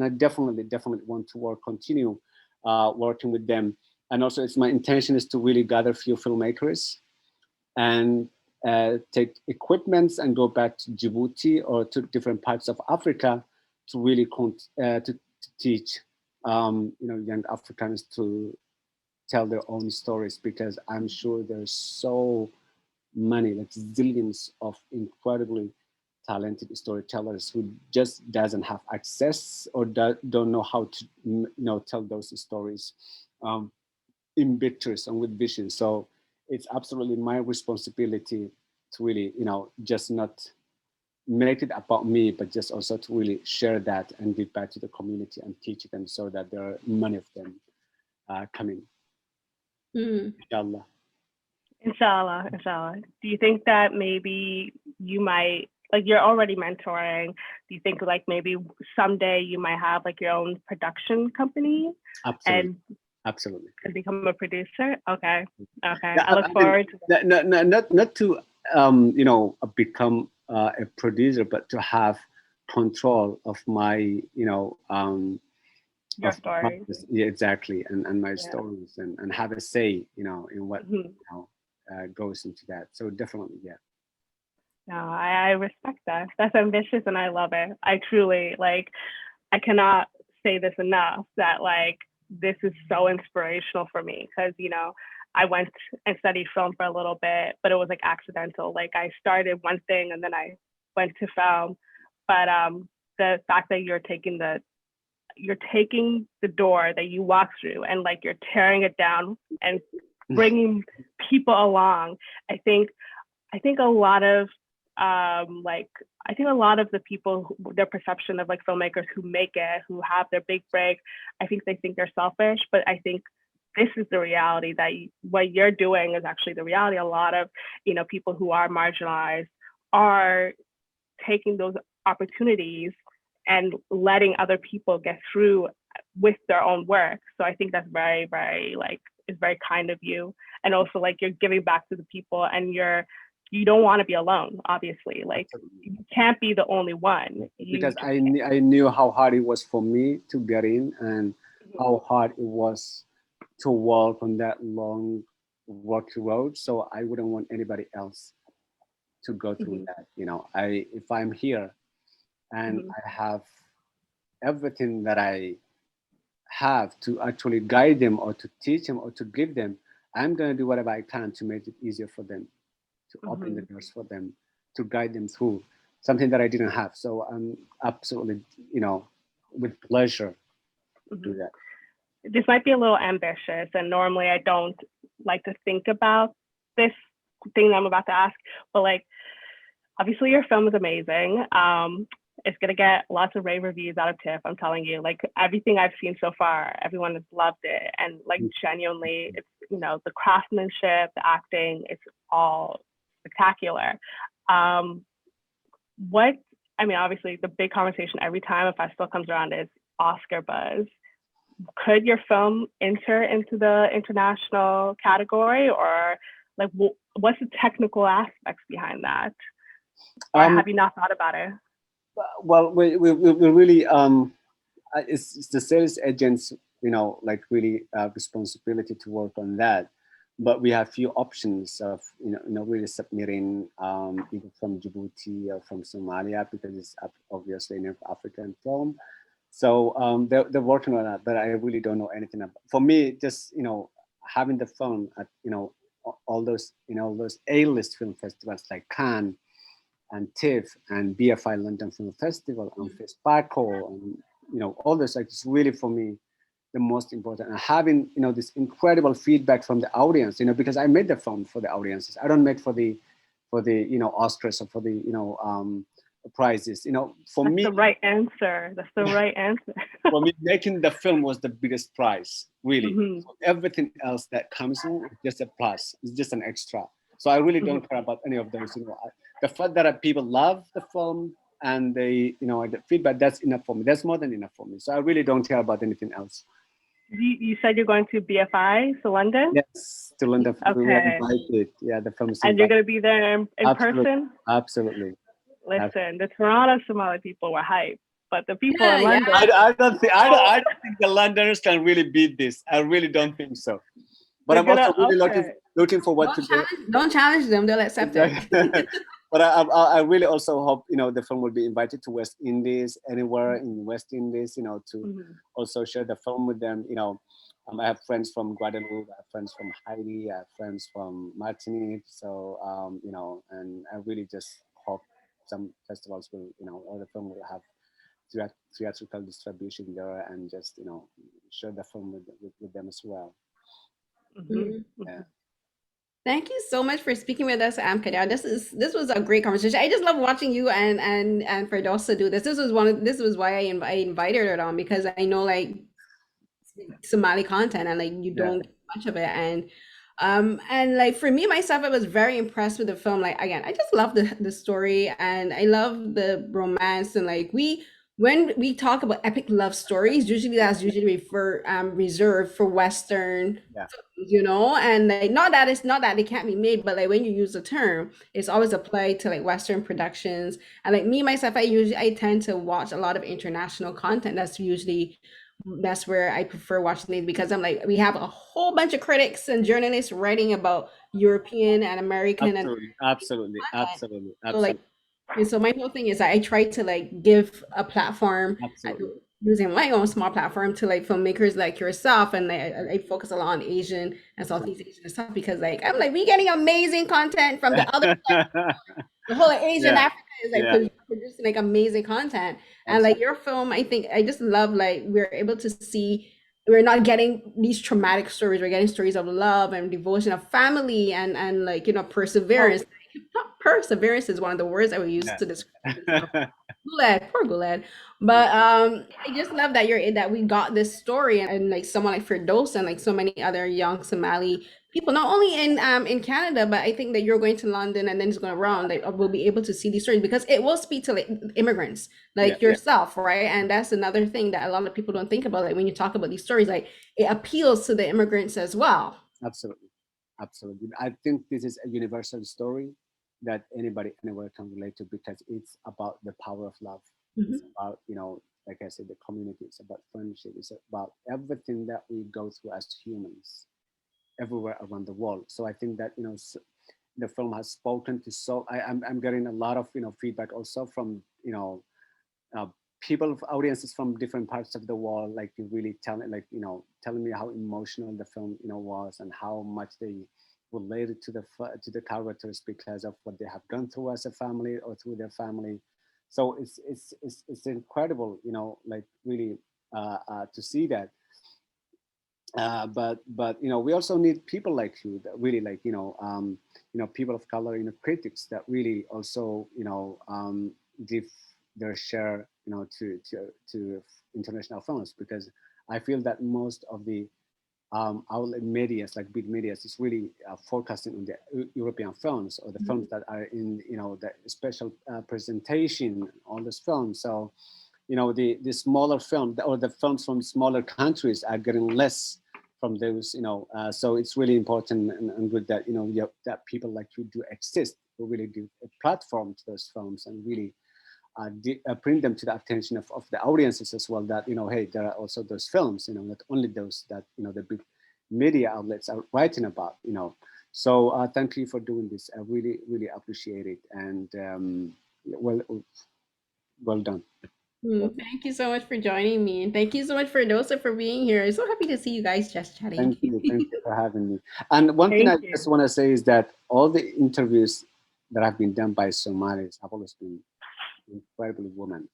I definitely want to continue working with them. And also, it's my intention is to really gather few filmmakers and take equipments and go back to Djibouti or to different parts of Africa to really to teach young Africans to tell their own stories, because I'm sure there's so many, like zillions of incredibly talented storytellers who just doesn't have access or don't know how to tell those stories in pictures and with vision. So it's absolutely my responsibility to really just not make it about me, but just also to really share that and give back to the community and teach them, so that there are many of them coming. Inshallah. Inshallah, inshallah. Do you think that maybe you might, like, you're already mentoring, do you think like maybe someday you might have like your own production company? Absolutely. And become a producer? Okay. Yeah, I look forward to that. Not to become a producer, but to have control of my your stories. Yeah, exactly, and my stories, and have a say in what goes into that. So definitely, yeah. No, I respect that. That's ambitious, and I love it. I truly, like, I cannot say this enough, that like this is so inspirational for me, because I went and studied film for a little bit, but it was like accidental. Like I started one thing and then I went to film. But the fact that you're taking the door that you walk through and like you're tearing it down and bringing people along. I think a lot of the people, their perception of like filmmakers who make it, who have their big break, I think they think they're selfish, but I think this is the reality, that what you're doing is actually the reality. A lot of people who are marginalized are taking those opportunities and letting other people get through with their own work. So I think that's very, very is very kind of you. And also like you're giving back to the people, and you don't want to be alone, obviously. Like you can't be the only one. Because I knew how hard it was for me to get in, and how hard it was to walk on that long rocky road. So I wouldn't want anybody else to go through that. If I'm here and I have everything that I have to actually guide them or to teach them or to give them, I'm going to do whatever I can to make it easier for them, to open the doors for them, to guide them through something that I didn't have. So I'm absolutely, with pleasure do that. This might be a little ambitious, and normally I don't like to think about this thing that I'm about to ask, but like, obviously your film is amazing. It's gonna get lots of rave reviews out of TIFF. I'm telling you, like everything I've seen so far, everyone has loved it, and like genuinely, it's the craftsmanship, the acting, it's all spectacular. Obviously, the big conversation every time a festival comes around is Oscar buzz. Could your film enter into the international category, or like what's the technical aspects behind that? Or have you not thought about it? Well, we really it's the sales agents really responsibility to work on that, but we have few options of really submitting either from Djibouti or from Somalia, because it's obviously an African film. So they're working on that, but I really don't know anything about. For me, just having the film at all those A-list film festivals like Cannes and TIFF and BFI London Film Festival and FESPACO and all this, like, it's really for me the most important. And having this incredible feedback from the audience, because I made the film for the audiences. I don't make for the Oscars or for the prizes. For me, that's the right answer. That's the right answer. For me, making the film was the biggest prize, really. So everything else that comes in is just a plus. It's just an extra. So I really don't care about any of those. The fact that people love the film and they, the feedback, that's enough for me. That's more than enough for me. So I really don't care about anything else. You said you're going to BFI, to London? Yes, to London. Okay. We are invited. Yeah, the film is And you're going to be there in Absolutely. person? Absolutely. Listen, the Toronto Somali people were hyped, but the people in London. I don't think the Londoners can really beat this. I really don't think so. But I'm also really looking. looking forward to the Don't challenge them, they'll accept it. But I really also hope, you know, the film will be invited to West Indies, anywhere in West Indies, you know, to also share the film with them. You know, I have friends from Guadeloupe, I have friends from Haiti, I have friends from Martinique. So, you know, and I really just hope some festivals will, you know, or the film will have theatrical distribution there, and just, you know, share the film with them as well. Yeah. Thank you so much for speaking with us, Khadar. This was a great conversation. I just love watching you and Ferdosa do this. This was why I invited her on, because I know like Somali content and like you don't get much of it, and like for me myself, I was very impressed with the film. Like again, I just love the story, and I love the romance, and like when we talk about epic love stories, usually that's usually reserved for Western, you know, and like not that they can't be made, but like when you use the term, it's always applied to like Western productions. And like me myself, I tend to watch a lot of international content. That's where I prefer watching these, because I'm like, we have a whole bunch of critics and journalists writing about European and American absolutely. So like, and so my whole thing is that I try to like give a platform using my own small platform to like filmmakers like yourself, and I focus a lot on Asian and Southeast Asian stuff, because like I'm like, we getting amazing content from the other the whole Asian Africa is like producing like amazing content. And like your film, I think I just love like we're able to see we're not getting these traumatic stories, we're getting stories of love and devotion, of family, and like, you know, perseverance. Perseverance is one of the words I would use to describe Guled, poor Guled. But I just love that we got this story, and like someone like Ferdosa and like so many other young Somali people, not only in Canada, but I think that you're going to London and then it's going around, like we'll be able to see these stories, because it will speak to like immigrants like yourself, right? And that's another thing that a lot of people don't think about. Like when you talk about these stories, like it appeals to the immigrants as well. Absolutely. I think this is a universal story that anybody anywhere can relate to, because it's about the power of love. It's about, you know, like I said, the community. It's about friendship. It's about everything that we go through as humans everywhere around the world. So I think that, you know, the film has spoken to I'm getting a lot of, you know, feedback also from, you know, people, audiences from different parts of the world, like you really telling me how emotional the film, you know, was, and how much they related to the characters because of what they have gone through as a family or through their family. So it's incredible, you know, like really to see that. But you know, we also need people like you that really, like, you know, people of color, you know, critics that really also, you know, give their share, you know, to international films, because I feel that most of the outlet medias, like big medias, is really focusing on the European films, or the films that are in, you know, the special presentation on those films. So, you know, the smaller film, or the films from smaller countries are getting less from those, you know, so it's really important and good that, you know, that people like you do exist, who really give a platform to those films, and really bring them to the attention of the audiences as well, that, you know, hey, there are also those films, you know, not only those that, you know, the big media outlets are writing about, you know. So thank you for doing this. I really, really appreciate it. And well done. Thank you so much for joining me, and thank you so much for Ferdosa for being here. I'm so happy to see you guys just chatting. Thank you for having me. And one thing I just want to say is that all the interviews that have been done by Somalis have always been incredibly women.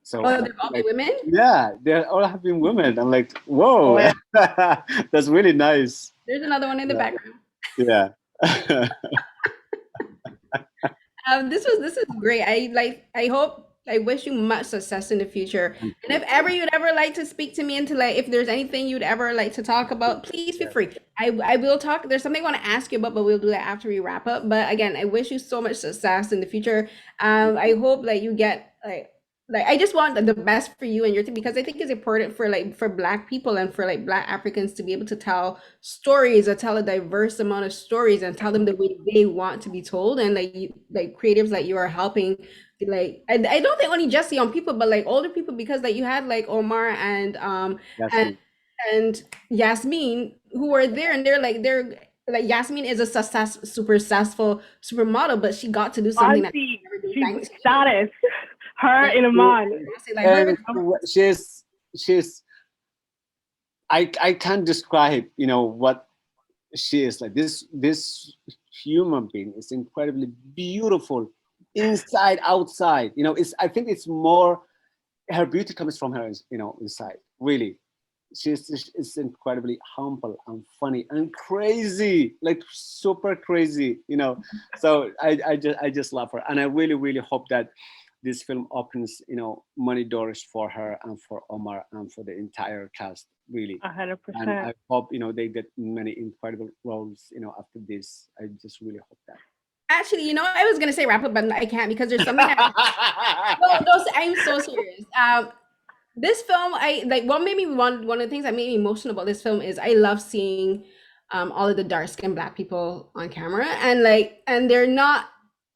So they've all been women? Yeah, they all have been women. I'm like, whoa, that's really nice. There's another one in the background. Yeah. This is great. I wish you much success in the future. And if ever you'd ever like to speak to me, into like, if there's anything you'd ever like to talk about, please feel free. I will talk. There's something I want to ask you about, but we'll do that after we wrap up. But again, I wish you so much success in the future. I hope that you get like I just want the best for you and your team, because I think it's important for Black people and for like Black Africans to be able to tell stories, or tell a diverse amount of stories, and tell them the way they want to be told. And like creatives like you are helping, like I don't think only just young people, but like older people, because like you had like Omar and Yasmine, who are there, and they're like Yasmin is a super successful supermodel, but she got to do something that Auntie, she never do she's thanks to you. status. Her Thank in a you. man. Honestly, like her. And she's I can't describe, you know, what she is like. This human being is incredibly beautiful inside, outside. You know, it's I think it's more her beauty comes from her, you know, inside. Really, she's incredibly humble and funny and crazy, like super crazy. You know, so I just love her, and I really hope that this film opens, you know, many doors for her and for Omar and for the entire cast, really. And 100%. I hope, you know, they get many incredible roles, you know, after this. I just really hope that. Actually, you know, I was gonna say wrap up, but I can't because there's something that no, I'm so serious. This film, I like what made me one of the things that made me emotional about this film is I love seeing all of the dark skinned black people on camera, and like, and they're not,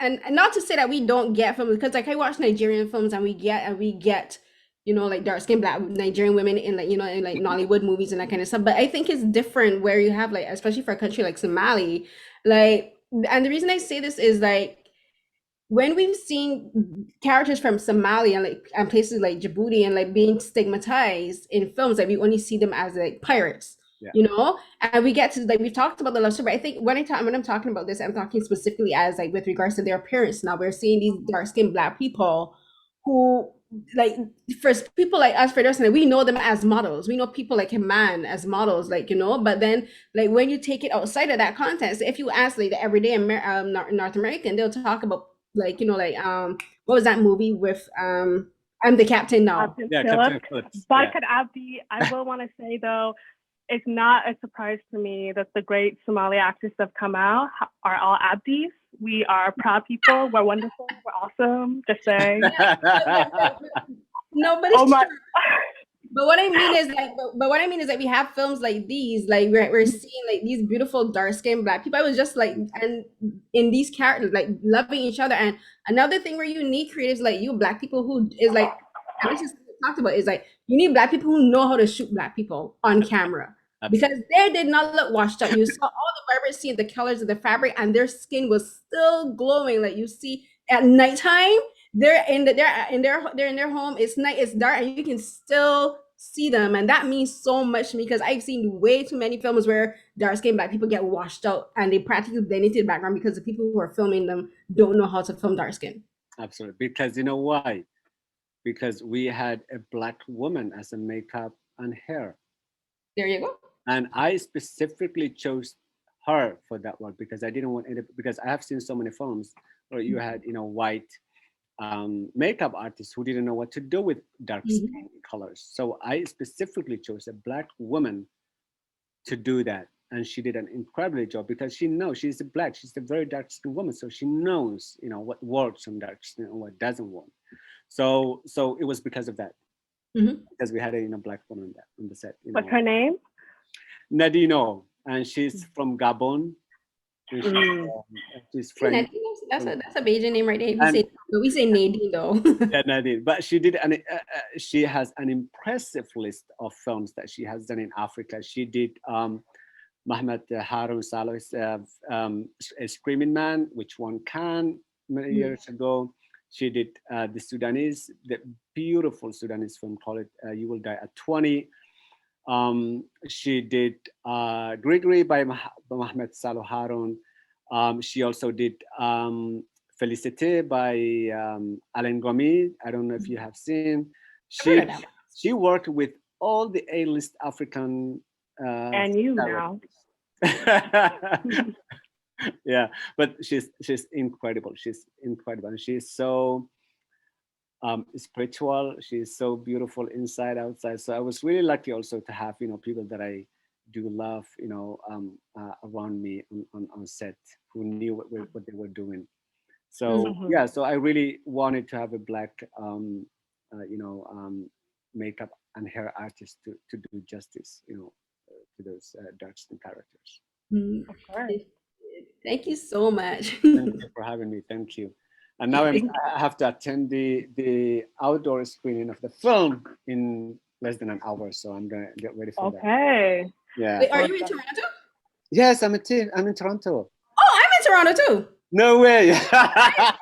and not to say that we don't get films, because like I watch Nigerian films and we get, you know, like dark skinned black Nigerian women in, like, you know, in like Nollywood movies and that kind of stuff, but I think it's different where you have, like, especially for a country like Somali, like, and the reason I say this is like when we've seen characters from Somalia and like and places like Djibouti and like being stigmatized in films, like we only see them as like pirates, Yeah. you know, and we get to, like, we've talked about the love story, but I think when I'm talking about this, I'm talking specifically as like with regards to their appearance. Now we're seeing these dark skinned black people who, like, for people like us, Ferdosa, we know them as models. We know people like Iman as models, like, you know, but then like when you take it outside of that context, if you ask like the everyday North American, they'll talk about, like, you know, like what was that movie with I'm the captain now. Captain Yeah, Phillips. Captain Phillips. But Yeah. Abdi, I will want to say though, it's not a surprise to me that the great Somali actors that have come out are all Abdis. We are proud people. We're wonderful. We're awesome. Just saying. No, but it's Oh my. true. But what I mean is like, but what I mean is that we have films like these, like we're seeing like these beautiful dark skinned black people. I was just like, and in these characters, like loving each other. And another thing where you need creatives like you, black people, who is like, and this is what we talked about, is like you need black people who know how to shoot black people on camera. Because they did not look washed out. You saw all the vibrancy, the colors of the fabric, and their skin was still glowing. Like you see at nighttime, they're in their home, it's night, it's dark, and you can still see them, and that means so much to me because I've seen way too many films where dark skinned black people get washed out and they practically blend into the background because the people who are filming them don't know how to film dark skin. Absolutely. Because you know why? Because we had a black woman as a makeup and hair. There you go. And I specifically chose her for that one because I didn't want it, because I have seen so many films where you had, you know, white makeup artists who didn't know what to do with dark skin colors. So I specifically chose a black woman to do that. And she did an incredible job because she knows she's a black, she's a very dark skinned woman. So she knows, you know, what works on dark skin and what doesn't work. So it was because of that. Because we had a, you know, black woman on the set. You know. What's her name? Nadino, and she's from Gabon. And she's French. That's a Bajan name right there. And, We say Nadine though. yeah, Nadine. But she did, she has an impressive list of films that she has done in Africa. She did Mohamed Harun Saleh's A Screaming Man, which won Cannes many years ago. She did the beautiful Sudanese film called You Will Die at 20. She did Gregory by Mohamed Saleh Harun. She also did Félicité by Alain Gomi. I don't know if you have seen. She worked with all the A-list African. And you now. Yeah, but she's incredible. She's incredible, and she's so spiritual. She's so beautiful inside, outside. So I was really lucky also to have, you know, people that I do love, you know, around me on set who knew what they were doing. So yeah, so I really wanted to have a black, makeup and hair artist to do justice, you know, to those dark skin characters. Of course. Thank you so much. Thank you for having me. Thank you. And now I have to attend the outdoor screening of the film in less than an hour, so I'm gonna get ready for that. Okay. Yeah. Wait, are you in Toronto? Yes, I'm in Toronto. Oh, I'm in Toronto too. No way. I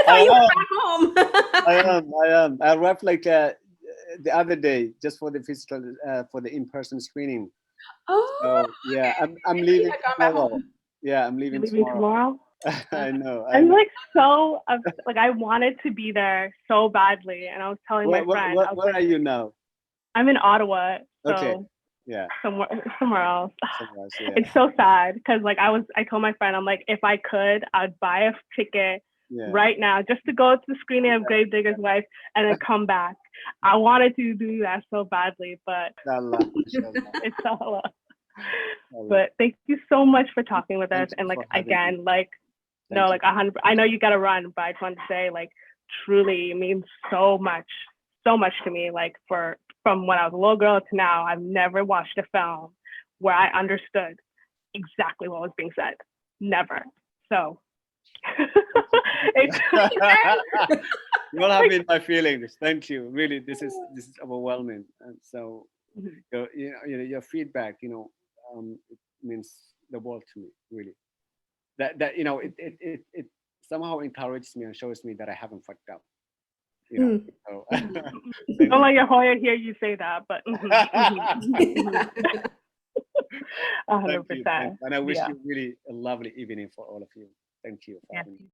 thought you were back home. I am. I arrived like the other day just for the physical, for the in-person screening. Oh, So yeah, okay. I'm I thought you leaving had gone back tomorrow. home. Yeah, I'm You're leaving leaving tomorrow. tomorrow? I know. I'm like so like I wanted to be there so badly, and I was telling my friend, I was where like, are you now? I'm in Ottawa, so Okay. Yeah. somewhere else. Somewhere else, yeah. It's so sad because like I told my friend, I'm like, if I could, I'd buy a ticket right now just to go to the screening of Gravedigger's Wife and then come back. I wanted to do that so badly, but it's all up. But thank you so much for talking with us. And like again, like no, like 100. I know you gotta run, but I just wanted to say like truly it means so much to me. Like from when I was a little girl to now, I've never watched a film where I understood exactly what was being said. Never. So you all have me in my feelings. Thank you. Really, this is overwhelming. And so your feedback, it means the world to me. Really, that it somehow encourages me and shows me that I haven't fucked up. So, don't let your Hoya hear you say that, but 100%. And I wish you really a lovely evening for all of you. Thank you for having me.